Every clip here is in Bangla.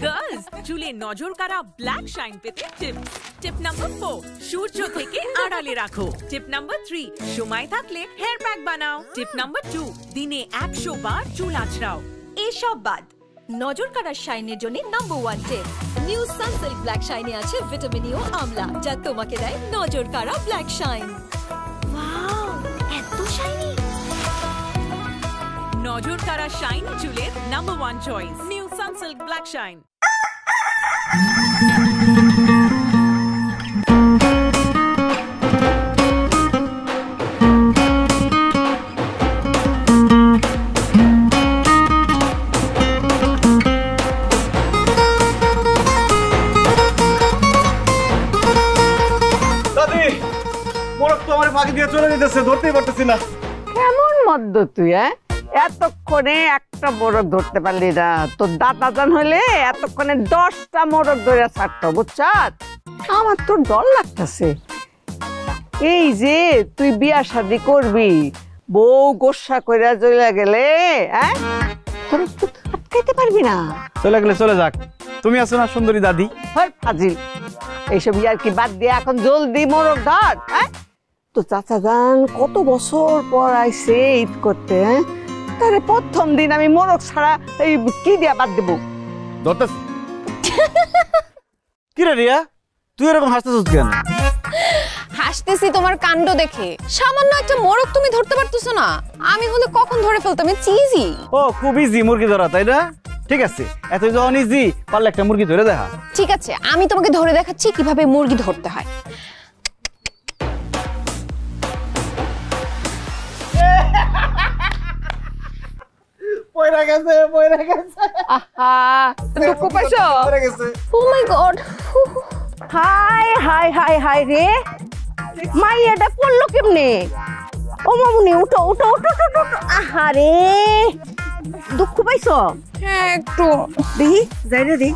গার্লস চুলে নজর কাড়া ব্ল্যাক শাইন পেতে টিপস। টিপ নাম্বার 4, সূর্য থেকে আড়ালে রাখো। টিপ নাম্বার 3, সময় থাকলে হেয়ার প্যাক বানাও। টিপ নাম্বার 2, দিনে 100 বার চুল আঁচড়াও। এসব বাদ নজর কাড়া শাইনের জন্য নাম্বার 1 টিপ, নিউ সানসিল্ক ব্ল্যাক শাইনে আছে ভিটামিন ই ও আমলা, যা তোমাকে দেয় নজর কাড়া ব্ল্যাক শাইন। ওয়াও, এত শাইনি! নজর কাড়া শাইনি চুলের number 1 choice, new Sunsilk black shine. কেমন মদ্য তুই? এতক্ষণে একটা মোরগ ধরতে পারলি না? তোর দাদা জান হলে এতক্ষণে 10টা মোরগ ধরে ছাড়তো, বুঝছ? আমার তো ডর লাগতেছে। এই যে তুই বিয়া শাদি করবি, বউ গোসা কইরা চলে গেলে তোর আটকাইতে পারবি না। চলে গেলে চলে যাক, তুমি আছো না সুন্দরী দাদি। ফাজিল, এইসব ইয়ার কি বাদ দিয়ে এখন জলদি মোরগ ধর। তো চাচা যান কত বছর পর আইছে ঈদ করতে, তারে প্রথম দিন আমি মোরগ ছাড়া এই কি দিয়া বাদ দেব? কি রে রিয়া, তুই এরকম হাসতেছিস কেন? হাসতেছি তোমার কাণ্ড দেখে। সামান্য একটা মোরগ তুমি ধরতে পারতেছো না, আমি হলে কখন ধরে ফেলতাম। It's easy. ও খুব ইজি মুরগি ধরা, তাই না? ঠিক আছে, এত যখন ইজি, পারলে একটা মুরগি ধরে দেখা। ঠিক আছে, আমি তোমাকে ধরে দেখাচ্ছি কিভাবে মুরগি ধরতে হয়। পয়রা গেছে, পয়রা গেছে। আহা, দুঃখ পাইছো? পয়রা গেছে। Oh my god! হাই হাই হাই হাই রে, মাইয়াটা পড়লো কেমনে? ও মামুনি, উঠো উঠো উঠো উঠো। আহা রে, দুঃখ পাইছো? হ্যাঁ একটু। দেখি যাই রে, দেখি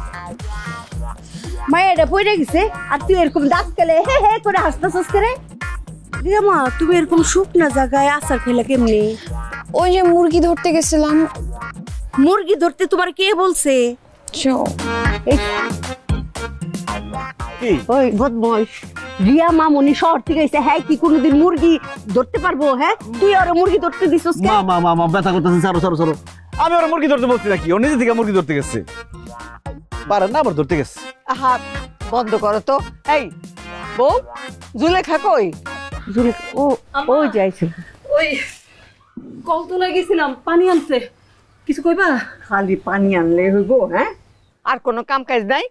মাইয়াটা পড়ে গেছে আর তুই এরকম দাঁত কেলে হে হে করে হাসতেছিস করে। রিয়া মা, তুমি এরকম শুকনা জায়গায় আচার খেলে কেমনি? ওই যে মুরগি ধরতে গেছিলাম। মুরগি ধরতে তোমার কে বলছে? ওই বদমাইশ রিয়া মামুনি শহর থেকে এসে, হ্যাঁ কি কোনোদিন মুরগি ধরতে পারবো? হ্যাঁ, তুই আর মুরগি ধরতে দিছিস? মা মা মা ব্যথা করতেছে, ছাড়ো ছাড়ো ছাড়ো। আমি ওরা মুরগি ধরতে বলছি নাকি? ও নিজে থেকে মুরগি ধরতে গেছে, পারেন না আবার ধরতে গেছে। আহা, বন্ধ করো তো। এই বউ, জুলেখা কই? জুলেখা ও ওই যাইছে, ওই কলতলা গেছিলাম, পানি আনতে। কিছু কইবা? খালি পানি আনলে হইব? হ্যাঁ, আর কোনো কাম কাজ নাই?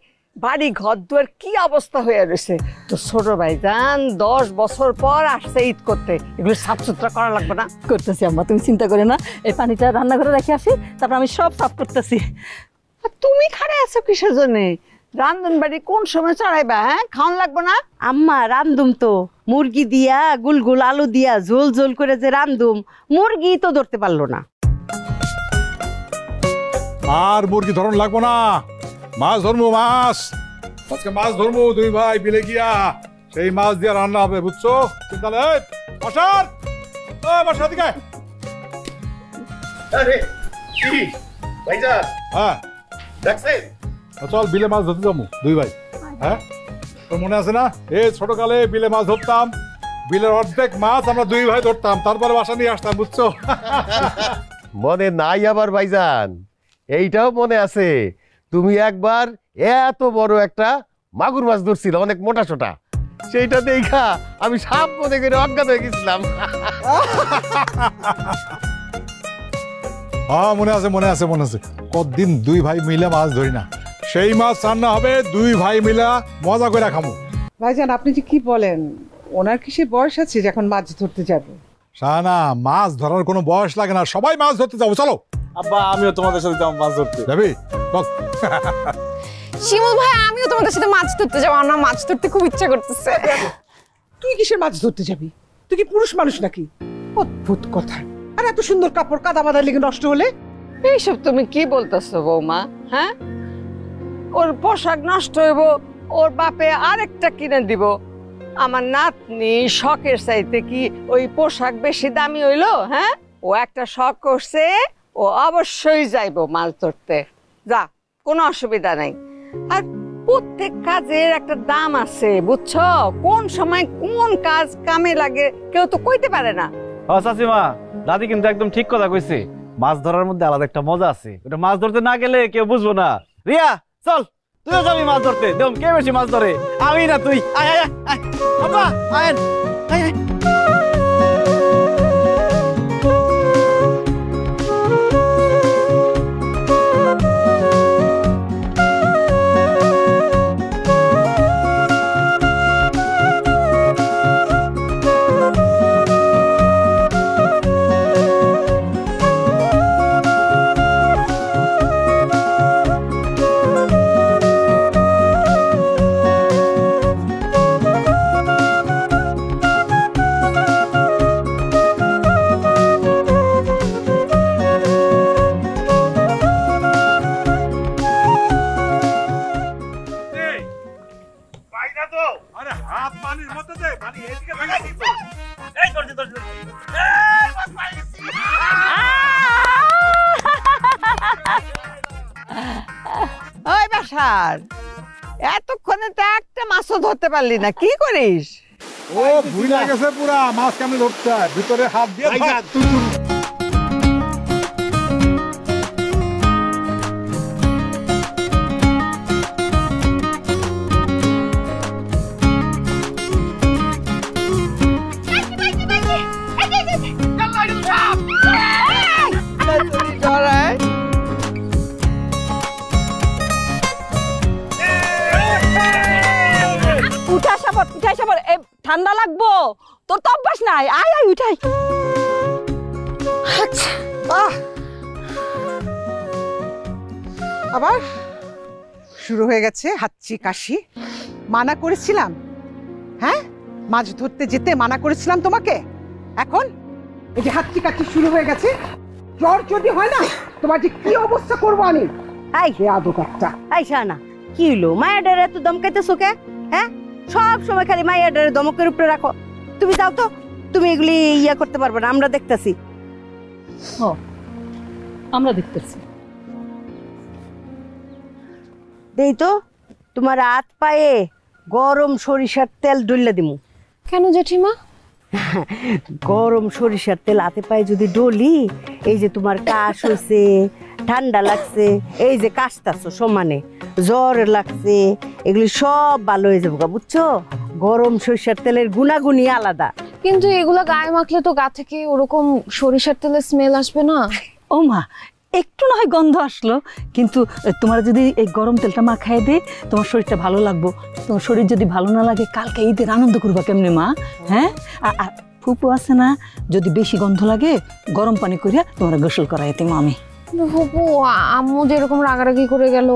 বাড়ি ঘর দুয়ার কি অবস্থা হয়ে রয়েছে। তো ছোট ভাইজান 10 বছর পর আসছে ঈদ করতে, এগুলো সাফ সুতরা করা লাগবে না? করতেছি আম্মা, তুমি চিন্তা করে না। এই পানিটা রান্নাঘরে রেখে আসি, তারপর আমি সব সাফ করতেছি। তুমি খাড়ে আছো কিসের জন্যে? রান্ধন বাড়ি কোন সময় চড়াইবা? হ্যাঁ, খাওয়ান লাগবে না? আম্মা রান্ধুম তো, মুরগি দিয়া গুলগুল আলু দিয়া ঝোল ঝোল করে যে রান্ধুম, মুরগি তো ধরতে পারলো না। আর মুরগি ধরন লাগবো না, মাছ ধরবো। মাছ আজকে মাছ ধরবো, দুই ভাই বিলে গিয়া সেই মাছ দিয়ে রান্না হবে, বুঝছো? চিন্তা নেই। বসার বসার দিকে। হ্যাঁ দেখছেন, চল বিলে মাছ ধরতে যাবো দুই ভাই। হ্যাঁ, তোর মনে আছে না, এই ছোটকালে বিলে মাছ ধরতাম, বিলের অর্ধেক মাছ আমরা দুই ভাই ধরতাম, তারপরে বাসা নিয়ে আসতাম, বুঝছো? মনে নাই আবার ভাইজান? এইটাও মনে আছে, তুমি একবার এত বড় একটা মাগুর মাছ ধরছিল, অনেক মোটা সোটা, সেইটা দেখা আমি সাপ মনে করে অজ্ঞান হয়ে গেছিলাম। হ্যাঁ মনে আছে, মনে আছে, মনে আছে। কতদিন দুই ভাই মিলে মাছ ধরি না, সেই মাছ রান্না হবে, দুই ভাই মিলা মজা করে খামো। ভাইজান, আপনি যে কি বলেন? ওনার কি সে বয়স আছে যখন মাছ ধরতে যাবে? শাহানা, মাছ ধরার কোনো বয়স লাগে না, সবাই মাছ ধরতে যাবো, চলো। আব্বা, আমিও তোমাদের সাথে যাবো মাছ ধরতে। যাবি? শিমুল ভাই, আমিও তোমাদের সাথে মাছ ধরতে যাবো। আমার মাছ ধরতে খুব ইচ্ছা করতেছে। তুই কিসের মাছ ধরতে যাবি? তুই কি পুরুষ মানুষ নাকি? অদ্ভুত কথা। আর এত সুন্দর কাপড় কাদা বাদা লেগে নষ্ট হলে? এইসব তুমি কি বলতেছো বৌমা? হ্যাঁ, ওর পোশাক নষ্ট হইব, ওর বাপে আরেকটা কিনে দিব। আমার নাতনি শখের চাইতে কি ওই পোশাক বেশি দামি হইলো? হ্যাঁ, ও একটা শখ করছে, ও অবশ্যই যাইবো মাছ ধরতে। যা, কোনো অসুবিধা নাই। আর প্রত্যেক কাজের একটা দাম আছে বুঝছো, কোন সময় কোন কাজ কামে লাগে কেউ তো কইতে পারে না। চাচিমা, দাদি কিন্তু একদম ঠিক কথা কইছে, মাছ ধরার মধ্যে আলাদা একটা মজা আছে, ওটা মাছ ধরতে না গেলে কেউ বুঝবো না। রিয়া চল, তুইও যাবি মাছ ধরতে, দেখুন কে বেশি মাছ ধরে, আমি না তুই। আয় আয় আয় বাবা, আয় আয় আয়। ওই বাসার এতক্ষণে তো একটা মাছও ধরতে পারলি না, কি করিস? ও ভুলে গেছে পুরা মাছ কেমনে ধরতে হয়, ভিতরে হাত দিয়ে ঠান্ডা লাগবো, তোর তো অভ্যাস নাই। আয় আয় উঠাই। আবার শুরু হয়ে গেছে হাঁচি কাশি। মানা করেছিলাম, হ্যাঁ মাছ ধরতে যেতে মানা করেছিলাম তোমাকে, এখন এই যে হাঁচি কাশি শুরু হয়ে গেছে। জ্বর যদি হয় না তোমার যে কি অবস্থা করবো আমি। আই আদো একটা আইসা না, কি হলো মায়াডারে এত দমকাইতেছো কে? হ্যাঁ সব সময় খালি মায়াডারে দমকের উপরে রাখো। তুমি যাও তো, তুমি এগুলি ইয়া করতে পারবে না, আমরা দেখতেছি। আমরা দেখতেছি। দেই তো তোমার হাত পায়ে গরম সরিষার তেল ডললে দিমু। কেন জেঠিমা? গরম সরিষার তেল হাতে পায়ে যদি ডলি, এই যে তোমার কাশ হয়েছে, ঠান্ডা লাগছে, এই যে কাশতাছো সমানে, জ্বর লাগছে, এগুলি সব ভালো হয়ে যাবো, বুঝছো? গরম সরিষার তেলের গুণাগুণই আলাদা। কিন্তু এগুলা গায়ে মাখলে তো গা থেকে ওরকম সরিষার তেলের স্মেল আসবে না? ও মা, একটু না হয় গন্ধ আসলো, কিন্তু তোমার যদি এই গরম তেলটা মাখায় দে, তোমার শরীরটা ভালো লাগবো। তোমার শরীর যদি ভালো না লাগে, কালকে ঈদের আনন্দ করবা কেমনে মা? হ্যাঁ, আর ফুপু আছে না, যদি বেশি গন্ধ লাগে গরম পানি করিয়া তোমার গোসল করাই দিম আমি। ফুপু, আম্মু যেরকম রাগারাগি করে গেল,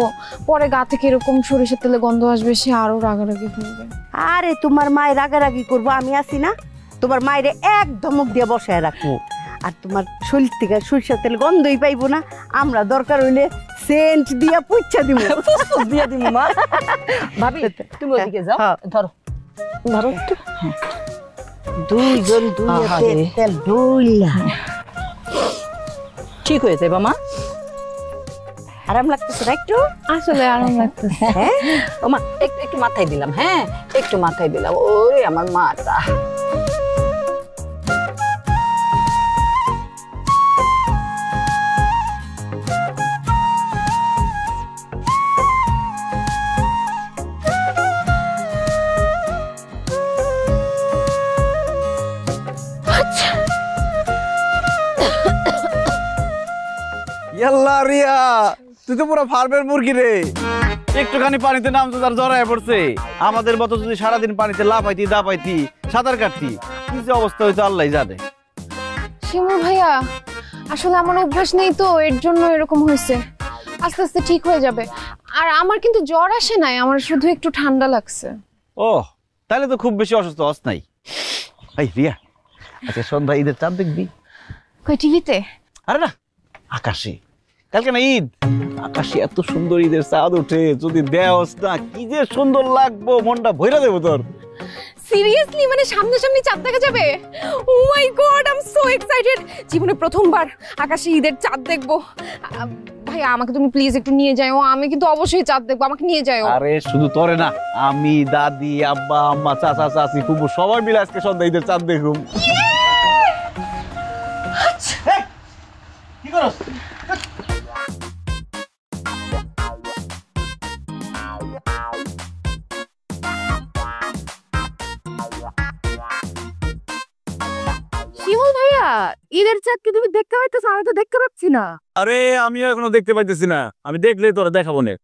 পরে গা থেকে এরকম সরিষার তেলে গন্ধ আসবে, সে আরো রাগারাগি করবে। আরে তোমার মায়ের রাগারাগি করবো, আমি আছি না, তোমার মায়ের এক ধমক দিয়ে বসায় রাখবো। আর তোমার শরীর থেকে সরিষার তেল গন্ধই পাইবো না, আমরা দরকার হইলে সেন্ট দিয়া পুচ্ছা দিব, দিয়া দিব মা। ভাবি তুমি ওদিকে যাও, ধরো ধরো একটু। দুইজন তেল ডইলা ঠিক হয়ে যাবে মা। আরাম লাগতেছে না একটু? আসলে আরাম লাগতেছে। হ্যাঁ ও মা, একটু মাথায় দিলাম, হ্যাঁ একটু মাথায় দিলাম। ওরে আমার মাটা। রিয়া, তুই তো পুরো ফার্মের মুরগি রে, একটুখানি পানিতে নামতো তার জড়ায় পড়ছে। আমাদের মতো যদি সারাদিন পানিতে লাফাইতি দাপাইতি সাঁতার কাটতি, কি যে অবস্থা হইতো আল্লাহ জানে। শিমুল ভাইয়া, আসলে আমার অভ্যাস নেই তো, এর জন্য এরকম হয়েছে। আস্তে আস্তে ঠিক হয়ে যাবে। আর আমার কিন্তু জ্বর আসে নাই, আমার শুধু একটু ঠান্ডা লাগছে। ও তাহলে তো খুব বেশি অসুস্থ হস নাই। এই রিয়া, আচ্ছা সন্ধ্যা ঈদের চাঁদ দেখবি? কই টিভিতে? আরে না, আকাশে। কালকে না ঈদ, আকাশে এত সুন্দর ঈদের চাঁদ ওঠে, যদি দেওস না কি যে সুন্দর লাগবো, মনটা ভইরা দেবো তোর। সিরিয়াসলি, মানে সামনাসামনি চাঁদ দেখা যাবে? Oh my god, I am so excited. জীবনে প্রথমবার আকাশে ঈদের চাঁদ দেখবো। ভাইয়া আমাকে তুমি প্লিজ একটু নিয়ে যাও, আমি কিন্তু অবশ্যই চাঁদ দেখবো, আমাকে নিয়ে যাও। আরে শুধু তোরে না, আমি, দাদি, আব্বা, আম্মা, চাচা, চাচি, ফুফু সবাই মিলে আজকে সন্ধ্যা ঈদের চাঁদ দেখুম। কি করছ? শিমুল ভাইয়া, ঈদের চাঁদ কি তুমি দেখতে পাইতেছ? আমি তো দেখতে পাচ্ছি না। আরে আমিও এখনো দেখতে পাইতেছি না, আমি দেখলে তোরা দেখাবো না।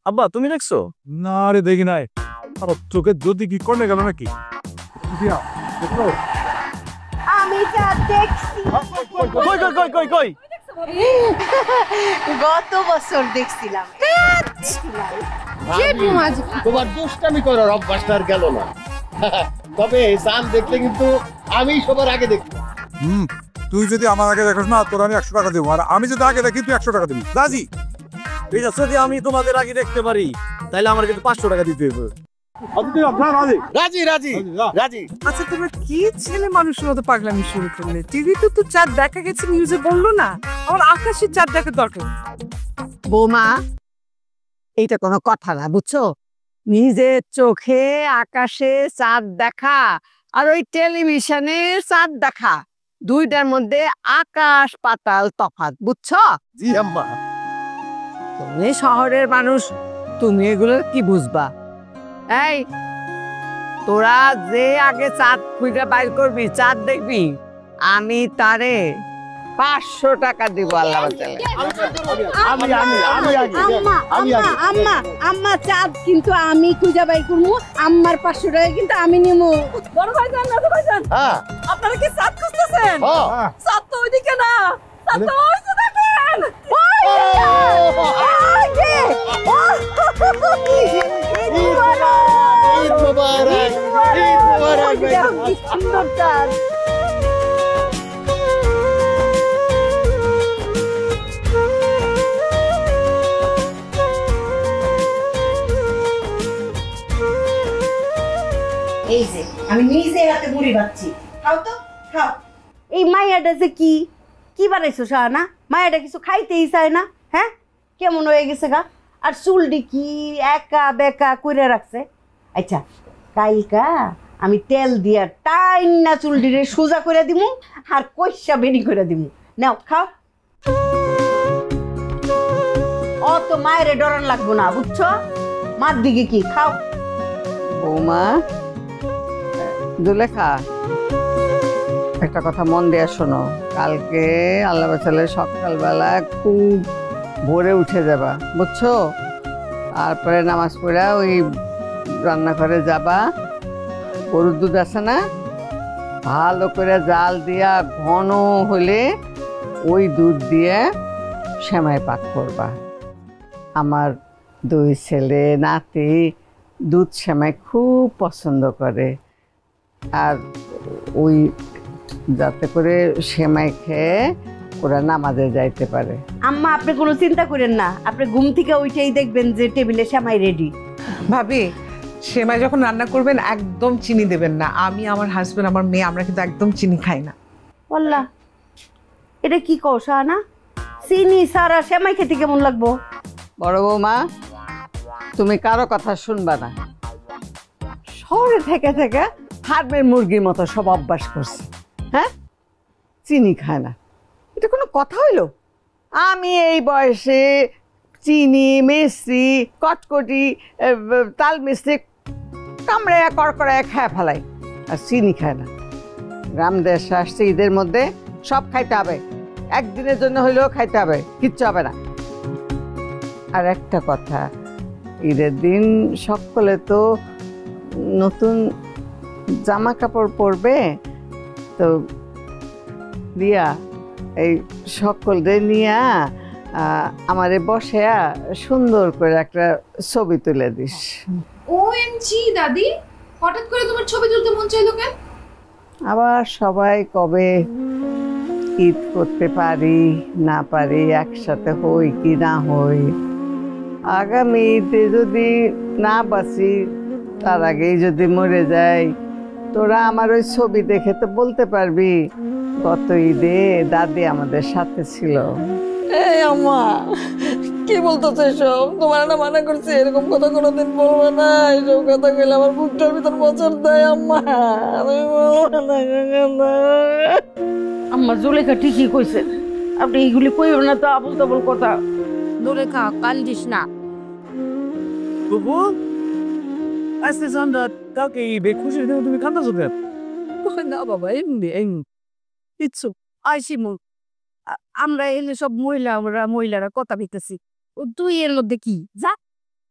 আব্বা তুমি দেখছো? না রে দেখি নাই। আর চোখে যদি কি করলে গেল নাকি? আমি চাঁদ দেখছি। কই কই কই কই কই? গত বছর দেখছিলাম। তোমার দুষ্টামি করার অভ্যাসটা আর গেল না। তবে চাঁদ দেখলে কিন্তু আমি সবার আগে দেখি। তুই যদি আমার আগে দেখিস না, তোর আমি 100 টাকা দেবো, আর আমি যদি আগে দেখি তুই 100 টাকা দিবি। রাজি? ঠিক আছে, যদি আমি তোমাদের আগে দেখতে পারি তাহলে আমার কিন্তু 500 টাকা দিতে হবে। রাজি রাজি রাজি। আচ্ছা তোমরা কি ছেলে মানুষের মতো পাগলামি শুরু করলে? টিভিতে তো চাঁদ দেখা গেছে, নিউজে বললো না? আমার আকাশের চাঁদ দেখার দরকার। বৌমা, এইটা কোনো কথা না, বুঝছো? নিজের চোখে আকাশে চাঁদ দেখা আর ওই টেলিভিশনে চাঁদ দেখা, দুইটার মধ্যে আকাশ পাতাল তফাৎ, বুঝছো? জি আম্মা। তুমি শহরের মানুষ, তুমি এগুলো কি বুঝবা? এই তোরা যে আগে চাঁদ খুঁজে বাইর করবি, চাঁদ দেখবি, আমি তারে 500 টাকা দিব। আল্লাহ বাঁচালে। আম্মা চাঁদ কিন্তু আমি খুঁজে বাই করবো, আম্মার 500 টাকা কিন্তু আমি নিবো। বড় ভাইজান, ছোট ভাইজান, আপনারা কি চাঁদ খুঁজতেছেন? চাঁদ তো ওইদিকে না, চাঁদ তো ওই যে দেখেন। সুন্দর চাঁদ। এই যে আমি নিজে হাতে মুড়ি বাচ্ছি, খাও তো খাও। এই মায়াটা যে কি কি বানাইছো শাহানা? মায়াটা কিছু খাইতেই চায় না, হ্যাঁ? কেমন হয়ে গেছে গা? আর চুলটি কি একা বেকা করে রাখছে। আচ্ছা কালকা আমি তেল দিয়া টাইনা চুলটিরে সোজা করে দিমু আর কইসা বেনি করে দিমু। নাও খাও। অত মায়েরে ডরান লাগবো না, বুঝছো? মার দিকে কি খাও। বৌমা, দুলেখা, একটা কথা মন দিয়ে শোনো। কালকে আল্লাহ বাঁচালে সকালবেলা খুব ভোরে উঠে যাবা, বুঝছো? তারপরে নামাজ পড়া ওই রান্নাঘরে যাবা, গরুর দুধ আছে না, ভালো করে জাল দিয়া ঘন হলে ওই দুধ দিয়ে সেমাই পাক করবা। আমার 2 ছেলে নাতি দুধ সেমাই খুব পছন্দ করে, আর ওই যাতে করে সেমাই খেয়ে ওরা নামাজে যাইতে পারে। আম্মা আপনি কোনো চিন্তা করেন না, আপনি ঘুম থেকে উঠেই দেখবেন যে টেবিলে সেমাই রেডি। ভাবি, সেমাই যখন রান্না করবেন একদম চিনি দেবেন না। আমি, আমার হাজবেন্ড, আমার মেয়ে, আমরা কিন্তু একদম চিনি খাই না। বললা এটা কি কও শাহানা? চিনি সারা সেমাই খেতে কেমন লাগবো? বড় বৌমা, তুমি কারো কথা শুনবা না। শহরে থেকে থেকে ফার্মের মুরগির মতো সব অভ্যাস করছে, হ্যাঁ? চিনি খায় না, এটা কোনো কথা হইলো? আমি এই বয়সে চিনি, মিষ্টি, কটকটি, তাল মিষ্টি কামড়ায়া কড়কড়ায়া খায় ফেলাই, আর চিনি খায় না। গ্রাম দেশে আসছে, ঈদের মধ্যে সব খাইতে হবে, একদিনের জন্য হইলেও খাইতে হবে, কিচ্ছু হবে না। আর একটা কথা, ঈদের দিন সকলে তো নতুন জামা কাপড় পরবে, তো রিয়া এই সকলদের নিয়ে আমারে বসে সুন্দর করে একটা ছবি তুলে দিস। ওএমজি দাদি, হঠাৎ করে তোমার ছবি তুলতে মন চাইলো কেন? আবার সবাই কবে ঈদ করতে পারি না পারি, একসাথে হই কি না হই, আগামী ঈদে যদি না বাঁচি, তার আগেই যদি মরে যাই, তোরা আমার ওই ছবি দেখে তো বলতে পারবি গত ঈদে দাদি আমাদের সাথে ছিল। এই আম্মা কি বলতেছো এসব? তোমার না মানা করছি এরকম কথা কোনোদিন বলবে না। এসব কথা কইলে আমার বুকটার ভিতর বছর দেয় আম্মা। তুমি বলবে না। আম্মা জুলেখা ঠিকই কইছে, আপনি এইগুলি কইও না তো, আবল তাবল কথা। জুলেখা কান্দিস না। বুবু আজকে সন্ধ্যা কাউকে খুশি তুমি কান্দাছো কেন? না বাবা, এমনি এমনি কিচ্ছু। আইসি মু আমরা এলে সব মহিলারা কথা বলতেছি, তুই এর মধ্যে কি যা।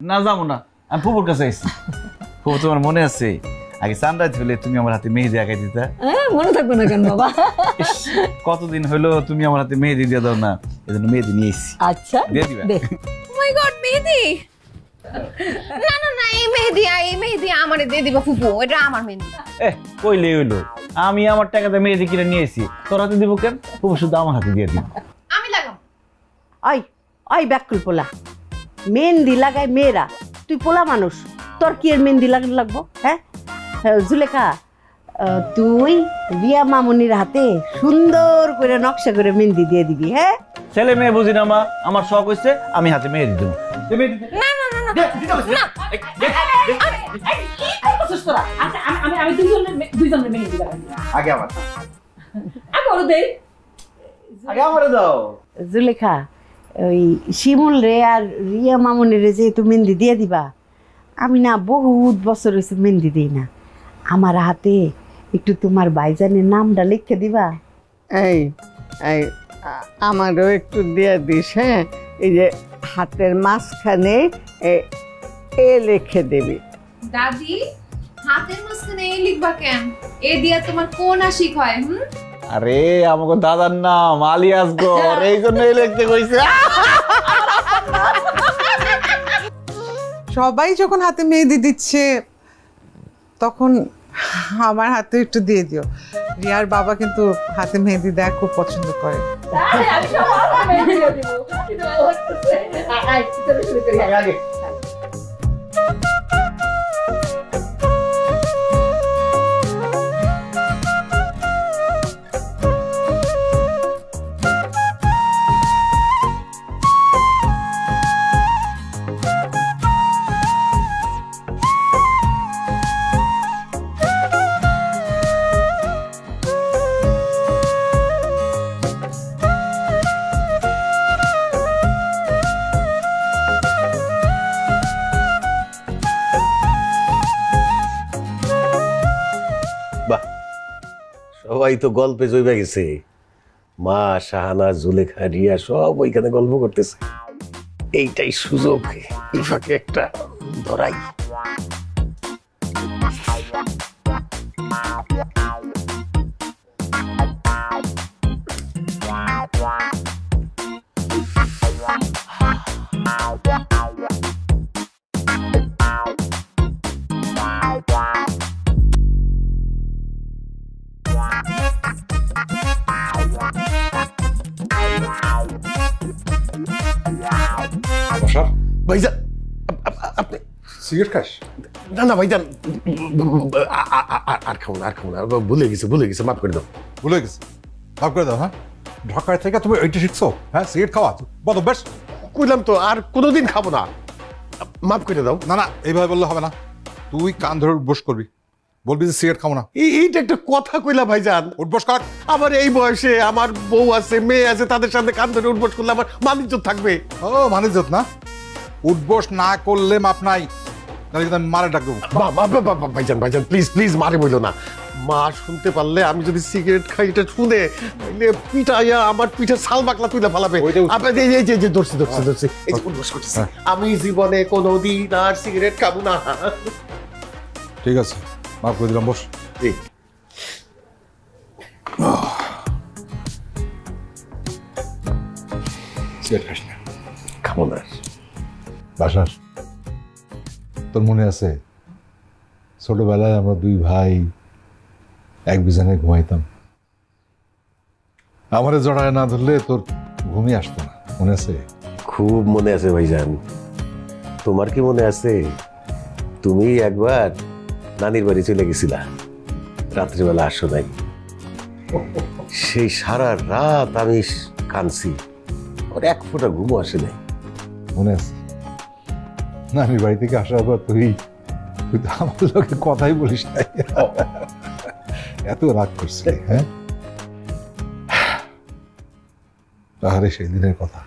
না যাবো না, আমি ফুপুর কাছে আইছি। ফুপু তোমার মনে আছে আগে সানরাইজ হলে তুমি আমার হাতে মেহেদি আঁকাই দিতা? মনে থাকবে না কেন বাবা? কতদিন হলো তুমি আমার হাতে মেহেদি দিয়ে দাও না, এজন্য মেহেদি নিয়ে এসেছি। আচ্ছা দিয়ে দিবা? ও মাই গড, মেহেদি! না না না, এই মেহেদি আমারে দিয়ে দিবা ফুপু, এটা আমার মেহেদি। কইলে হইলো, আমি আমার টাকাতে মেহেদি কিনে নিয়ে এসেছি, তোর হাতে দিব কেন? ফুপু শুধু আমার হাতে দিয়ে দিন। আমি লাগাম। ওই ব্যাকুল পোলা, মেহেন্দি লাগায় মেয়েরা, তুই পোলা মানুষ, তোর কি এর মেহেন্দি লাগবো? হ্যাঁ জুলেখা, তুই রিয়া মামুনির হাতে সুন্দর করে নকশা করে মেহেন্দি দিয়ে দিবি। হ্যাঁ ছেলে মেয়ে বুঝি না মা, আমার শখ হইছে আমি হাতে মেহেদি দেবো। না না না না না, আমি দুইজনের মেহেদি লাগাই। আগে আমার আগে দাও। জুলেখা, ওই শিমুল রে আর রিয়া মামুনির রে যেহেতু মেহেন্দি দিয়ে দিবা, আমি না বহুত বছর হয়েছে মেহেন্দি দিই না, আমার হাতে একটু তোমার ভাইজানের নামটা লিখে দিবা। এই এই আমারও একটু দিয়ে দিস। হ্যাঁ, এই যে হাতের মাঝখানে এ লিখে দিবি। দাদি, হাতের মাঝখানে এই লিখবা কেন? এ দিয়া তোমার কোন আশিক হয়? আরে আমাকে দাদার নাম আলী আসগর, এই জন্যই লিখতে কইছে। সবাই যখন হাতে মেহেদি দিচ্ছে তখন আমার হাতে একটু দিয়ে দিও। রিয়ার বাবা কিন্তু হাতে মেহেদি দেওয়া খুব পছন্দ করে। সবাই তো গল্পে জইবা গেছে, মা শাহানা জুলেখা রিয়া সব ওইখানে গল্প করতেছে। এইটাই সুযোগ, এই ফাঁকে একটা ধরাই। ভাইজান আপনি সিগারেট খাস? না না ভাইজান, আর খাও না, আর খাও না, ভুলে গেছে, মাফ করে দাও। ভুলে গেছে, মাফ করে দাও। হ্যাঁ, ঢাকায় থেকে তুমি এইটা শিখছো? হ্যাঁ, সিগারেট খাওয়া বলো বেশ। কইলাম তো আর কোনোদিন খাবো না, মাফ করে দাও। না না, এইভাবে বললে হবে না, তুই কান ধরে উঠবোস করবি, বলবি যে সিগারেট খাবো না। এইটা একটা কথা কইলা ভাইজান। উঠবোস কর। আমার এই বয়সে আমার বউ আছে, মেয়ে আছে, তাদের সামনে কান ধরে উঠবোস করলে আমার মানিজ্জত থাকবে। ও মানিজ্জত না? উঠবোস না করলে মাপ নাই, মারে ডাক দেবো। ভাইজান প্লিজ মারে বইলো না। মা শুনতে পারলে, আমি যদি সিগারেট খাই এটা শুনে পিঠাইয়া আমার পিঠে ছাল বাকলা তুইলা ফালাবে। ধরছি আমি জীবনে কোনোদিন আর সিগারেট খাবো না। ঠিক আছে, মাফ করে দিলাম, বস। সিগারেট খাস না? খাবো না। বাসার তোর মনে আছে ছোটবেলায় আমরা দুই ভাই এক বিছানায় ঘুমাইতাম? আমারে জড়ায় না ধরলে তোর ঘুমিয়ে আসতো না, মনে আছে? খুব মনে আছে ভাইজান। তোমার কি মনে আছে তুমি একবার নানির বাড়ি চলে গেছিলা, রাত্রিবেলা আসো নাই? সেই সারা রাত আমি কাঁদছি, ওর এক ফোঁটা ঘুমও আসে নাই। মনে আছে নানির বাড়ি থেকে আসার পর তুই তো আমার লোকে কথাই বলিস নাই, এত রাগ করছিলি। হ্যাঁ, আরে সেই দিনের কথা,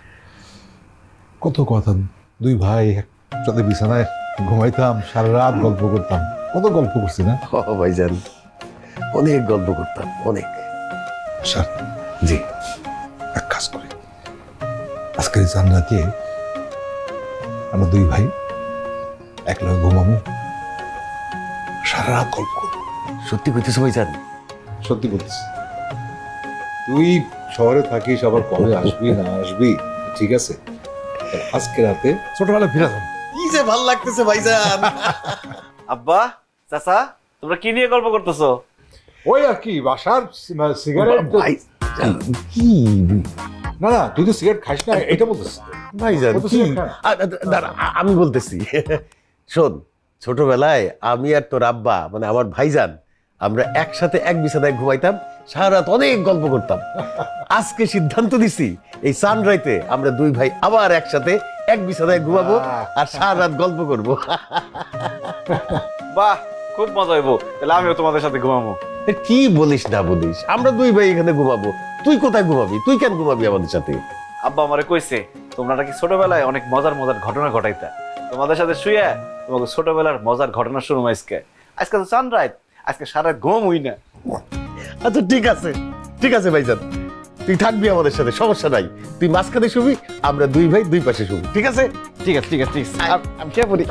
কত কথা, দুই ভাই একসাথে বিছানায় ঘুমাইতাম, সারা রাত গল্প করতাম, কত গল্প করছি না ভাইজান? অনেক গল্প করতাম, অনেক। স্যার জি, এক কাজ করি, আজকে জান রাতে আমরা দুই ভাই একলা ঘুমাবো, সারা রাত গল্প করবো। সত্যি কইতেছো ভাইজান? সত্যি বলতেছি। তুই শহরে থাকিস, আবার কবে আসবি না আসবি, ঠিক আছে? আজকে রাতে ছোটবেলা ফিরে যাবো। কি যে ভাল লাগতেছে ভাইজান। আব্বা, চাচা, তোমরা কি নিয়ে গল্প করতেছো? ওই আর কি, বাসার সিগারেট। কি না না, তুই তো সিগারেট খাস না, এটা বলতেছিস ভাইজান? আমি বলতেছি, শোন, ছোটবেলায় আমি আর তোর আব্বা মানে আমার ভাইজান আমরা একসাথে এক বিছানায় ঘুমাইতাম, সারা রাত অনেক গল্প করতাম। আজকে সিদ্ধান্ত দিছি এই সানরাইতে আমরা দুই ভাই আবার একসাথে এক বিছানায় ঘুমাবো আর সারা রাত গল্প করবো। বাহ, খুব মজা হইবো। তাহলে আমিও তোমাদের সাথে ঘুমাবো। কি বলিস না বলিস, আমরা দুই ভাই এখানে ঘুমাবো, তুই কোথায় ঘুমাবি? তুই কেন ঘুমাবি আমাদের সাথে? আব্বা আমারে কইছে তোমরা নাকি ছোটবেলায় অনেক মজার মজার ঘটনা ঘটাইতা, তোমাদের সাথে শুয়ে তোমাকে ছোটবেলার মজার ঘটনা শুনুম। আজকে আজকে তো সানরাইজ, আজকে সারা ঘুম হই না। আচ্ছা ঠিক আছে, ঠিক আছে ভাইজান, তুই থাকবি আমাদের সাথে, সমস্যা নাই। তুই মাঝখানে শুবি, আমরা দুই ভাই দুই পাশে শুবি, ঠিক আছে? ঠিক আছে, ঠিক আছে, ঠিক আছে। আমি কে পড়ি?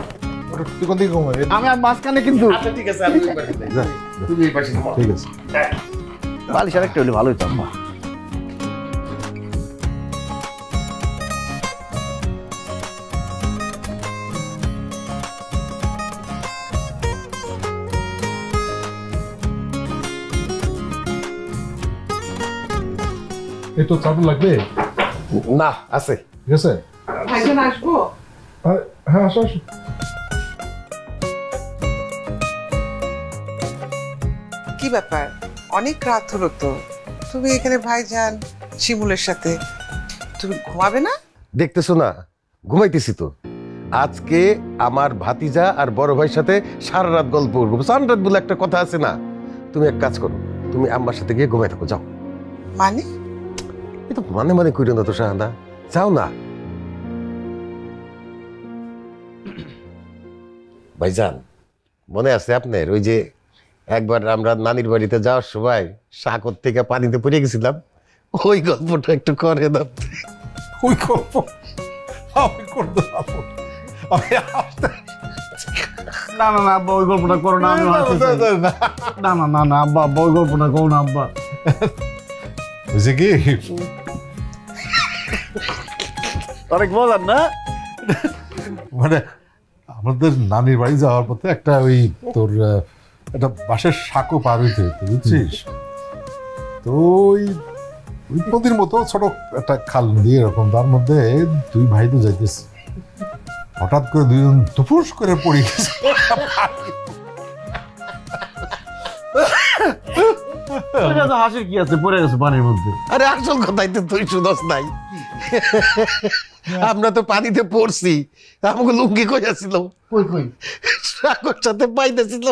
তুই কোন দিকে ঘুমাবি? আমি আর মাঝখানে কিন্তু। আচ্ছা ঠিক আছে, আমি দুই পাশে যাই। তুই দুই পাশে ঘুমা। ঠিক আছে। বালিশ আরেকটা হলে ভালো হইতো আম্মা। এই তো চাদর লাগবে? না, আছে। ঠিক আছে, ভাইজান আসবো? হ্যাঁ আসো আসো। কি ব্যাপার, অনেক রাত হলো তো, তুমি এখানে ভাইজান শিমুলের সাথে, তুমি ঘুমাবে না? দেখতেছো না, ঘুমাইতেছি তো। আজকে আমার ভাতিজা আর বড় ভাইয়ের সাথে সারা রাত গল্প করবো। সানরাত বলে একটা কথা আছে না? তুমি এক কাজ করো, তুমি আম্মার সাথে গিয়ে ঘুমাই থাকো, যাও। মানে? এটা মানে মানে কইরো না তো শাহানা, যাও না। ভাইজান, মনে আছে আপনার ওই যে একবার আমরা নানির বাড়িতে যাওয়ার সময় সাগর থেকে পানিতে পড়ে গেছিলাম, ওই গল্পটা একটু করে দাও। ওই গল্প আমি করতে পারবো? না না না আব্বা, ওই গল্পটা করো না। না না না না আব্বা, আব্বা ওই গল্পটা করো না আব্বা। বুঝে কি অনেক মজার না? মানে আমাদের নানির বাড়ি যাওয়ার পথে একটা ওই তোর একটা বাঁশের সাঁকো পার হইতে হইতো, বুঝছিস? তো ওই নদীর মতো ছোট একটা খাল নদী এরকম, তার মধ্যে দুই ভাই তো যাইতেছে, হঠাৎ করে দুইজন দুপুস করে পড়ে গেছে। হাসির কি আছে, পড়ে গেছে পানির মধ্যে। আরে আসল কথাই তো তুই শুনস নাই, আমরা তো পানিতে পড়ছি, আমাকে লুঙ্গি কই আসছিল, কই কই সাগর সাথে পাইতেছিল।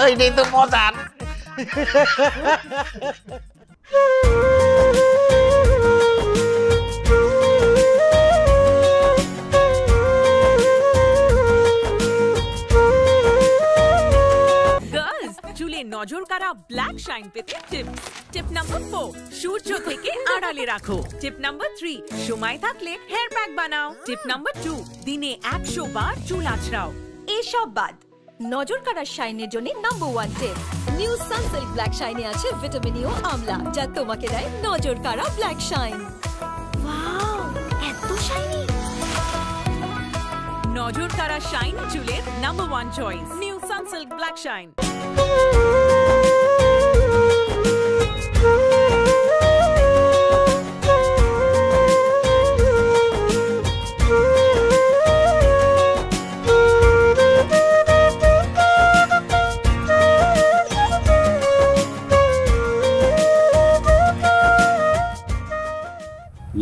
ওইটাই তো মজার। চুলে নজর কাড়া ব্ল্যাক শাইন পেতে টিপস। টিপ নাম্বার 4, সূর্য থেকে আড়ালে রাখো। টিপ নাম্বার 3, সময় থাকলে হেয়ার প্যাক বানাও। টিপ নাম্বার 2, দিনে 100 বার চুল আঁচড়াও। এসব বাদ নজর কাড়ার শাইনের জন্য নাম্বার 1 টিপ, নিউ সানসিল্ক ব্ল্যাক শাইনে আছে ভিটামিন ই ও আমলা, যা তোমাকে দেয় নজর কাড়া ব্ল্যাক শাইন। ওয়াও, এত শাইনি! নজর কাড়া শাইন চুলের number 1 choice, new Sunsilk black shine.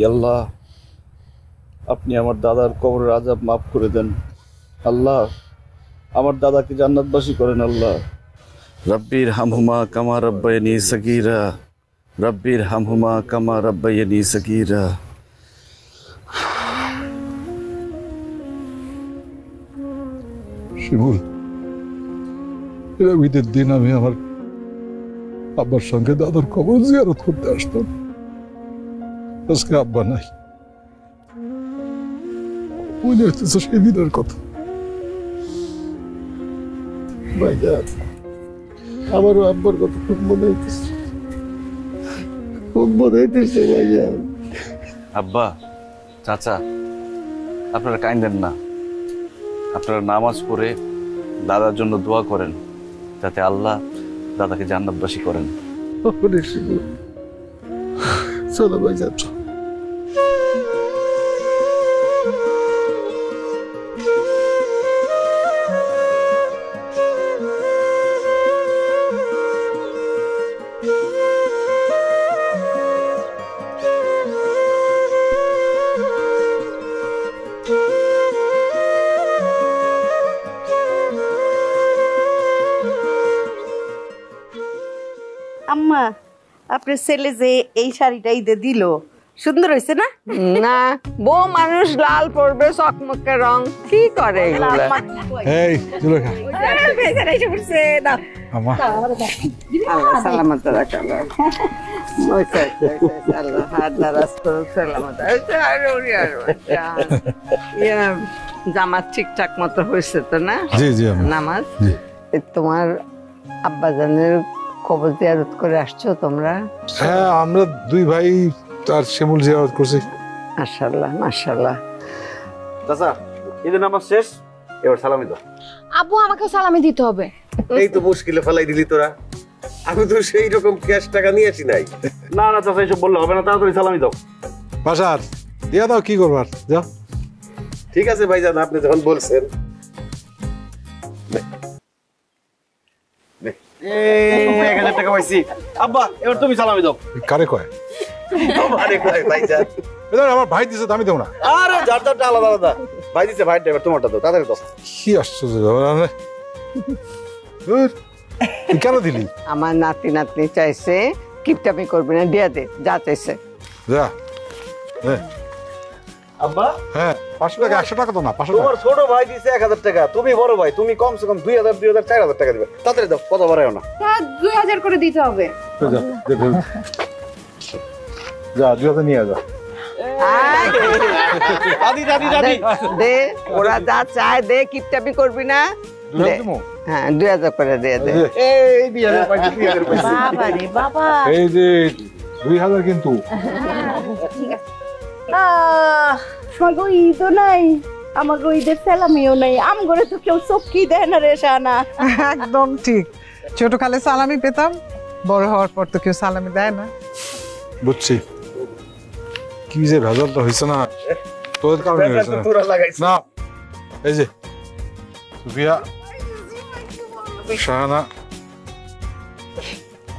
Allah, আপনি আমার দাদার কবরের আযাব মাফ করে দেন। আল্লাহ, আমার দাদাকে জান্নাতবাসী করেন। আল্লাহ, রব্বির হামহুমা কামা রাব্বায়ানি সগীরা, রব্বির হামহুমা কামা রাব্বায়ানি সগীরা। শিমুল, ঈদের দিন আমি আমার আব্বার সঙ্গে দাদার কবর জিয়ারত করতে আসতাম। আজকে আব্বা নাই, মনে হইতেছে সেই দিনের কথা। ভাইজান, আমারও আব্বার কথা খুব মনে হইতেছে, খুব মনে হইতেছে ভাইজান। আব্বা, চাচা, আপনারা কাইন্দেন না। আপনারা নামাজ পড়ে দাদার জন্য দোয়া করেন, যাতে আল্লাহ দাদাকে জান্নাতবাসী করেন। চলো ভাইজান। আম্মা, আপনার ছেলে যে এই শাড়িটা ঈদে দিল, সুন্দর হয়েছে না? না, বউ মানুষ লাল পরবে, চকমকে রং কি করে এগুলো? এই জুলেখা, আম্মা আল্লাহ সালামত রাখেন। জামাত ঠিকঠাক মতো হয়েছে তো না? জি জি নামাজ। তোমার আব্বাজানের কবর জিয়ারত করে আসছো তোমরা? হ্যাঁ, আমরা দুই ভাই আর শিমুল জিয়ারত করছি। মাশাআল্লাহ মাশাআল্লাহ। চাচা, ঈদের নামাজ শেষ, এবার সালামি দাও। আব্বু, আমাকে সালামি দিতে হবে। এই তো মুশকিলে ফেলাই দিলি তোরা। আমি তো সেই রকম ক্যাশ টাকা নিয়ে আসি নাই। না না চাচা, এইসব বললে হবে না, তাড়াতাড়ি সালামি দাও। বাসার দিয়া দাও, কি করবার যাও। ঠিক আছে ভাইজান, আপনি যখন বলছেন। 1000 টাকা পাইছি। আব্বা, এবার তুমি সালামি দাও। কারে কয়? আরে কয় ভাইজান, আমার ভাই দিছে, আমি দেব না। আরে যার যারটা আলাদা আলাদা। ভাই দিছে, ভাই ড্রাইভার, তোমারটা দাও, তাড়াতাড়ি দাও। কি আশ্চর্য ব্যাপার! তুই কেন দিলি? আমার নাতি নাতনি চাইছে, কিপটামি করবি না, দিয়া দে যা চাইছে। যা। আব্বা, হ্যাঁ, 500 টাকা, 100 টাকা তো না, 500 তোমার টাকা। ছোট ভাই দিছে 1000 টাকা, তুমি বড় ভাই, তুমি কমসে কম 2000 2000 4000 টাকা দিবে। তাড়াতাড়ি দাও, কত বাড়ায়ও না। 2000 করে দিতে হবে। যা, 2000 নিয়ে যা। দাদি দাদি দাদি দে, ওরা যা চায় দে, কিপটামি করবি না। হ্যাঁ, 2000 করে দিয়ে দে। এই 2000 পাইছি, 2000 পাইছি। বাবা রে বাবা, এই যে 2000 কিন্তু। ঠিক আছে। আমাকে ঈদও নাই, আমাকে ঈদের সালামিও নাই, আমগরে তো কেউ চোখই দেয় না রে শানা। একদম ঠিক। ছোট কালে সালামি পেতাম, বড় হওয়ার পর তো কেউ সালামি দেয় না। বুঝছি, কি যে ভেজালটা হয়েছে না, তোদের কারণে হয়েছে না। তোরা লাগাইছিস না, এই যে সুফিয়া, শাহানা।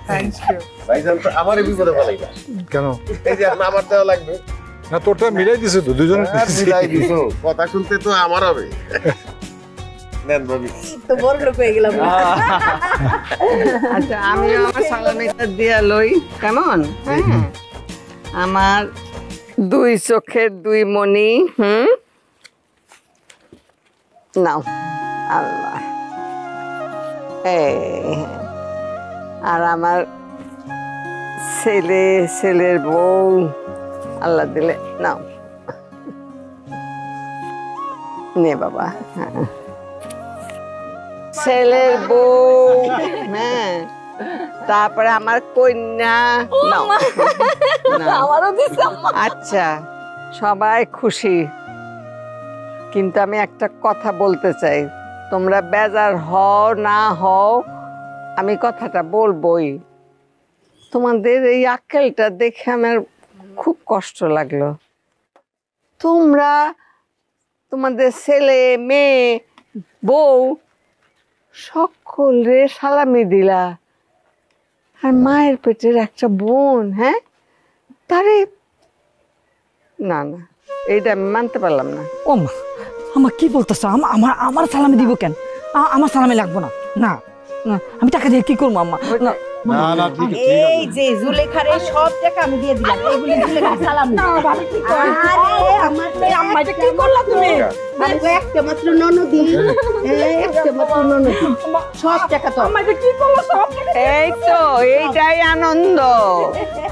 থ্যাংক ইউ ভাইজান, তো আমারই বিপদে ফেলাই না। কেন? এই যে আমার দেওয়া লাগবে না, তোরটা মিলাই দিছে তো, দুজনে মিলাই দিছো। কথা শুনতে তো আমার হবে। নেন ভাবি, তো বড় লোক হয়ে গেলাম। আচ্ছা, আমি আমার সালামিটা দিয়া লই, কেমন? হ্যাঁ, আমার 2 চোখের 2 মণি। নাও আল্লাহ। আর আমার ছেলে, ছেলের বউ, আল্লাহ দিলে নাও, নে বাবা। হ্যাঁ, ছেলের বউ, হ্যাঁ, তারপরে আমার কন্যা নাও। আচ্ছা, সবাই খুশি, কিন্তু আমি একটা কথা বলতে চাই, তোমরা বেজার হও না হও, আমি কথাটা বলবোই। তোমাদের এই আক্কেলটা দেখে আমার খুব কষ্ট লাগলো। তোমরা তোমাদের ছেলে, মেয়ে, বউ সকলে সালামি দিলা, আর মায়ের পেটের একটা বোন, হ্যাঁ, তারে না না, এইটা আমি মানতে পারলাম না। ও মা, আমার কি বলতেছো? আমার আমার সালামি দিব কেন? আমার সালামি লাগবো না। না না, আমি টাকা দিয়ে কি করবো আম্মা? না না না, ঠিক আছে। এই যে জুলেখারে সব টাকা আমি দিয়ে দিলাম, এইগুলি জুলেখার সালাম না। আরে আমার আম্মা, এটা কি করলা তুমি? আমি তো একটা মাত্র ননদি, একটা মাত্র ননদি, সব টাকা তো আম্মা, এটা কি করলা? সব টাকা এই তো, এইটাই আনন্দ।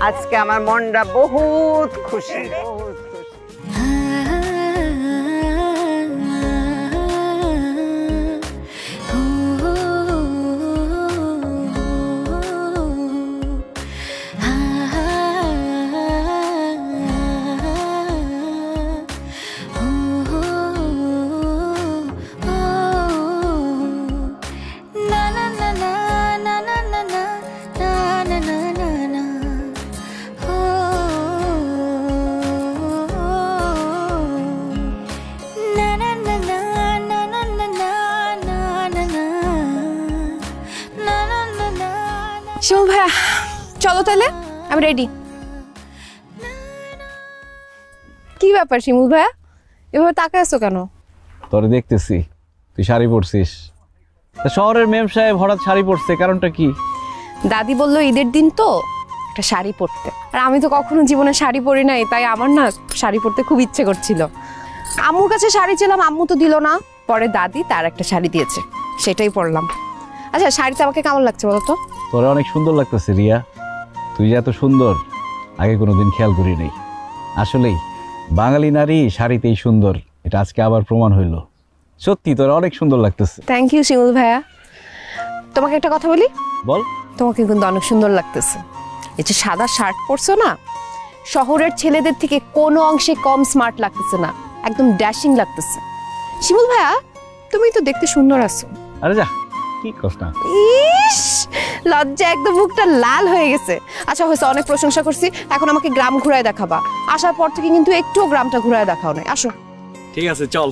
আজকে আমার মনটা বহুত খুশি, বহুত খুশি। শিমুল ভাইয়া চলো তাহলে, আমি রেডি। কি ব্যাপার শিমুল ভাইয়া, এভাবে তাকায় আছো কেন? তোরে দেখতেছি তুই শাড়ি পরছিস। শহরের মেম সাহেব হঠাৎ শাড়ি পরছে, কারণটা কি? দাদি বললো ঈদের দিন তো একটা শাড়ি পরতে, আর আমি তো কখনো জীবনে শাড়ি পরি নাই, তাই আমার না শাড়ি পরতে খুব ইচ্ছে করছিল। আম্মুর কাছে শাড়ি ছিলাম, আম্মু তো দিল না, পরে দাদি তার একটা শাড়ি দিয়েছে, সেটাই পরলাম। আচ্ছা, শাড়িতে আমাকে কেমন লাগছে বলো তো? তোরে অনেক সুন্দর লাগতেছে রিয়া, তুই যে এত সুন্দর আগে কোনোদিন খেয়াল করি নাই। আসলেই বাঙালি নারী শাড়িতেই সুন্দর, এটা আজকে আবার প্রমাণ হইল। সত্যি তোরে অনেক সুন্দর লাগতেছে। থ্যাংক ইউ শিমুল ভাইয়া। তোমাকে একটা কথা বলি? বল। তোমাকে কিন্তু অনেক সুন্দর লাগতেছে। এই যে সাদা শার্ট পরছো না, শহরের ছেলেদের থেকে কোনো অংশে কম স্মার্ট লাগতেছে না, একদম ড্যাশিং লাগতেছে। শিমুল ভাইয়া, তুমি তো দেখতে সুন্দর আছো। আরে যা, কি কষ্ট না। ইস, লজ্জা একদম মুখটা লাল হয়ে গেছে। আচ্ছা হয়েছে, অনেক প্রশংসা করছি, এখন আমাকে গ্রাম ঘুরায় দেখাবা। আসার পর থেকে কিন্তু একটুও গ্রামটা ঘুরায় দেখাও নাই। আসো। ঠিক আছে, চল।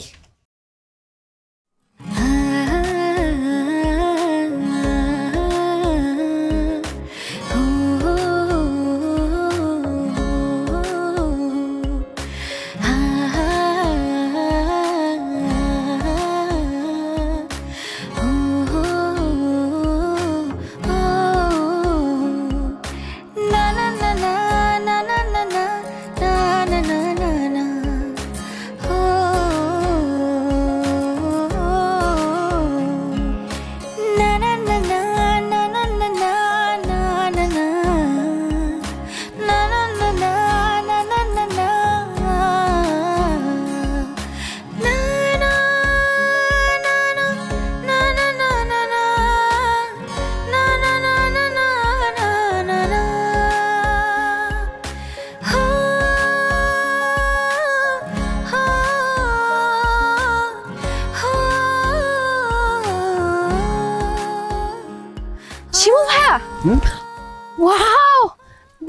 ওয়াও,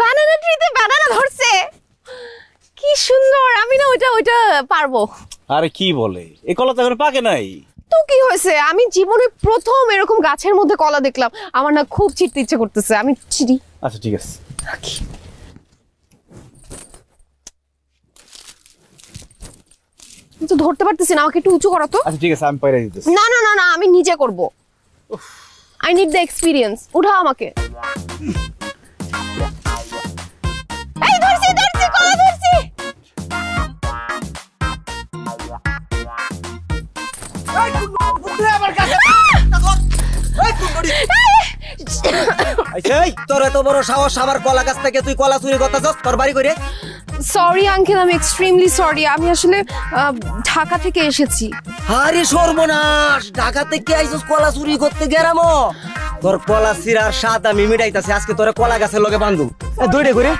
বানানা ট্রিতে বানানা ধরছে, কি সুন্দর। আমি না ওইটা পারবো। আরে কি বলে, এই কলা তো এখন পাকে নাই। তো কি হয়েছে, আমি জীবনে প্রথম এরকম গাছের মধ্যে কলা দেখলাম, আমার না খুব ছিঁড়তে ইচ্ছে করতেছে, আমি ছিঁড়ি। আচ্ছা ঠিক আছে। তো ধরতে পারতেছি না, আমাকে একটু উঁচু করো তো। আচ্ছা ঠিক আছে, আমি পাইরা দিতেছি। না না না না, আমি নিজে করব। I need the experience. উঠাও আমাকে। এই ধরছি ধরছি, কলা ধরছি। তোর এত বড় সাহস, আমার কলা গাছ থেকে তুই কলা চুরি করতেছস তোর বাড়ি করে? সরি আঙ্কেল, আমি এক্সট্রিমলি সরি। আমি আসলে ঢাকা থেকে এসেছি। আরে সর্বনাশ, ঢাকা থেকে আইছস কলা চুরি করতে গেরামো? তোর কলা চিরার স্বাদ আমি মিটাইতাছি, আজকে তোরে কলা গাছের লগে বান্ধু। দৌড়ে করে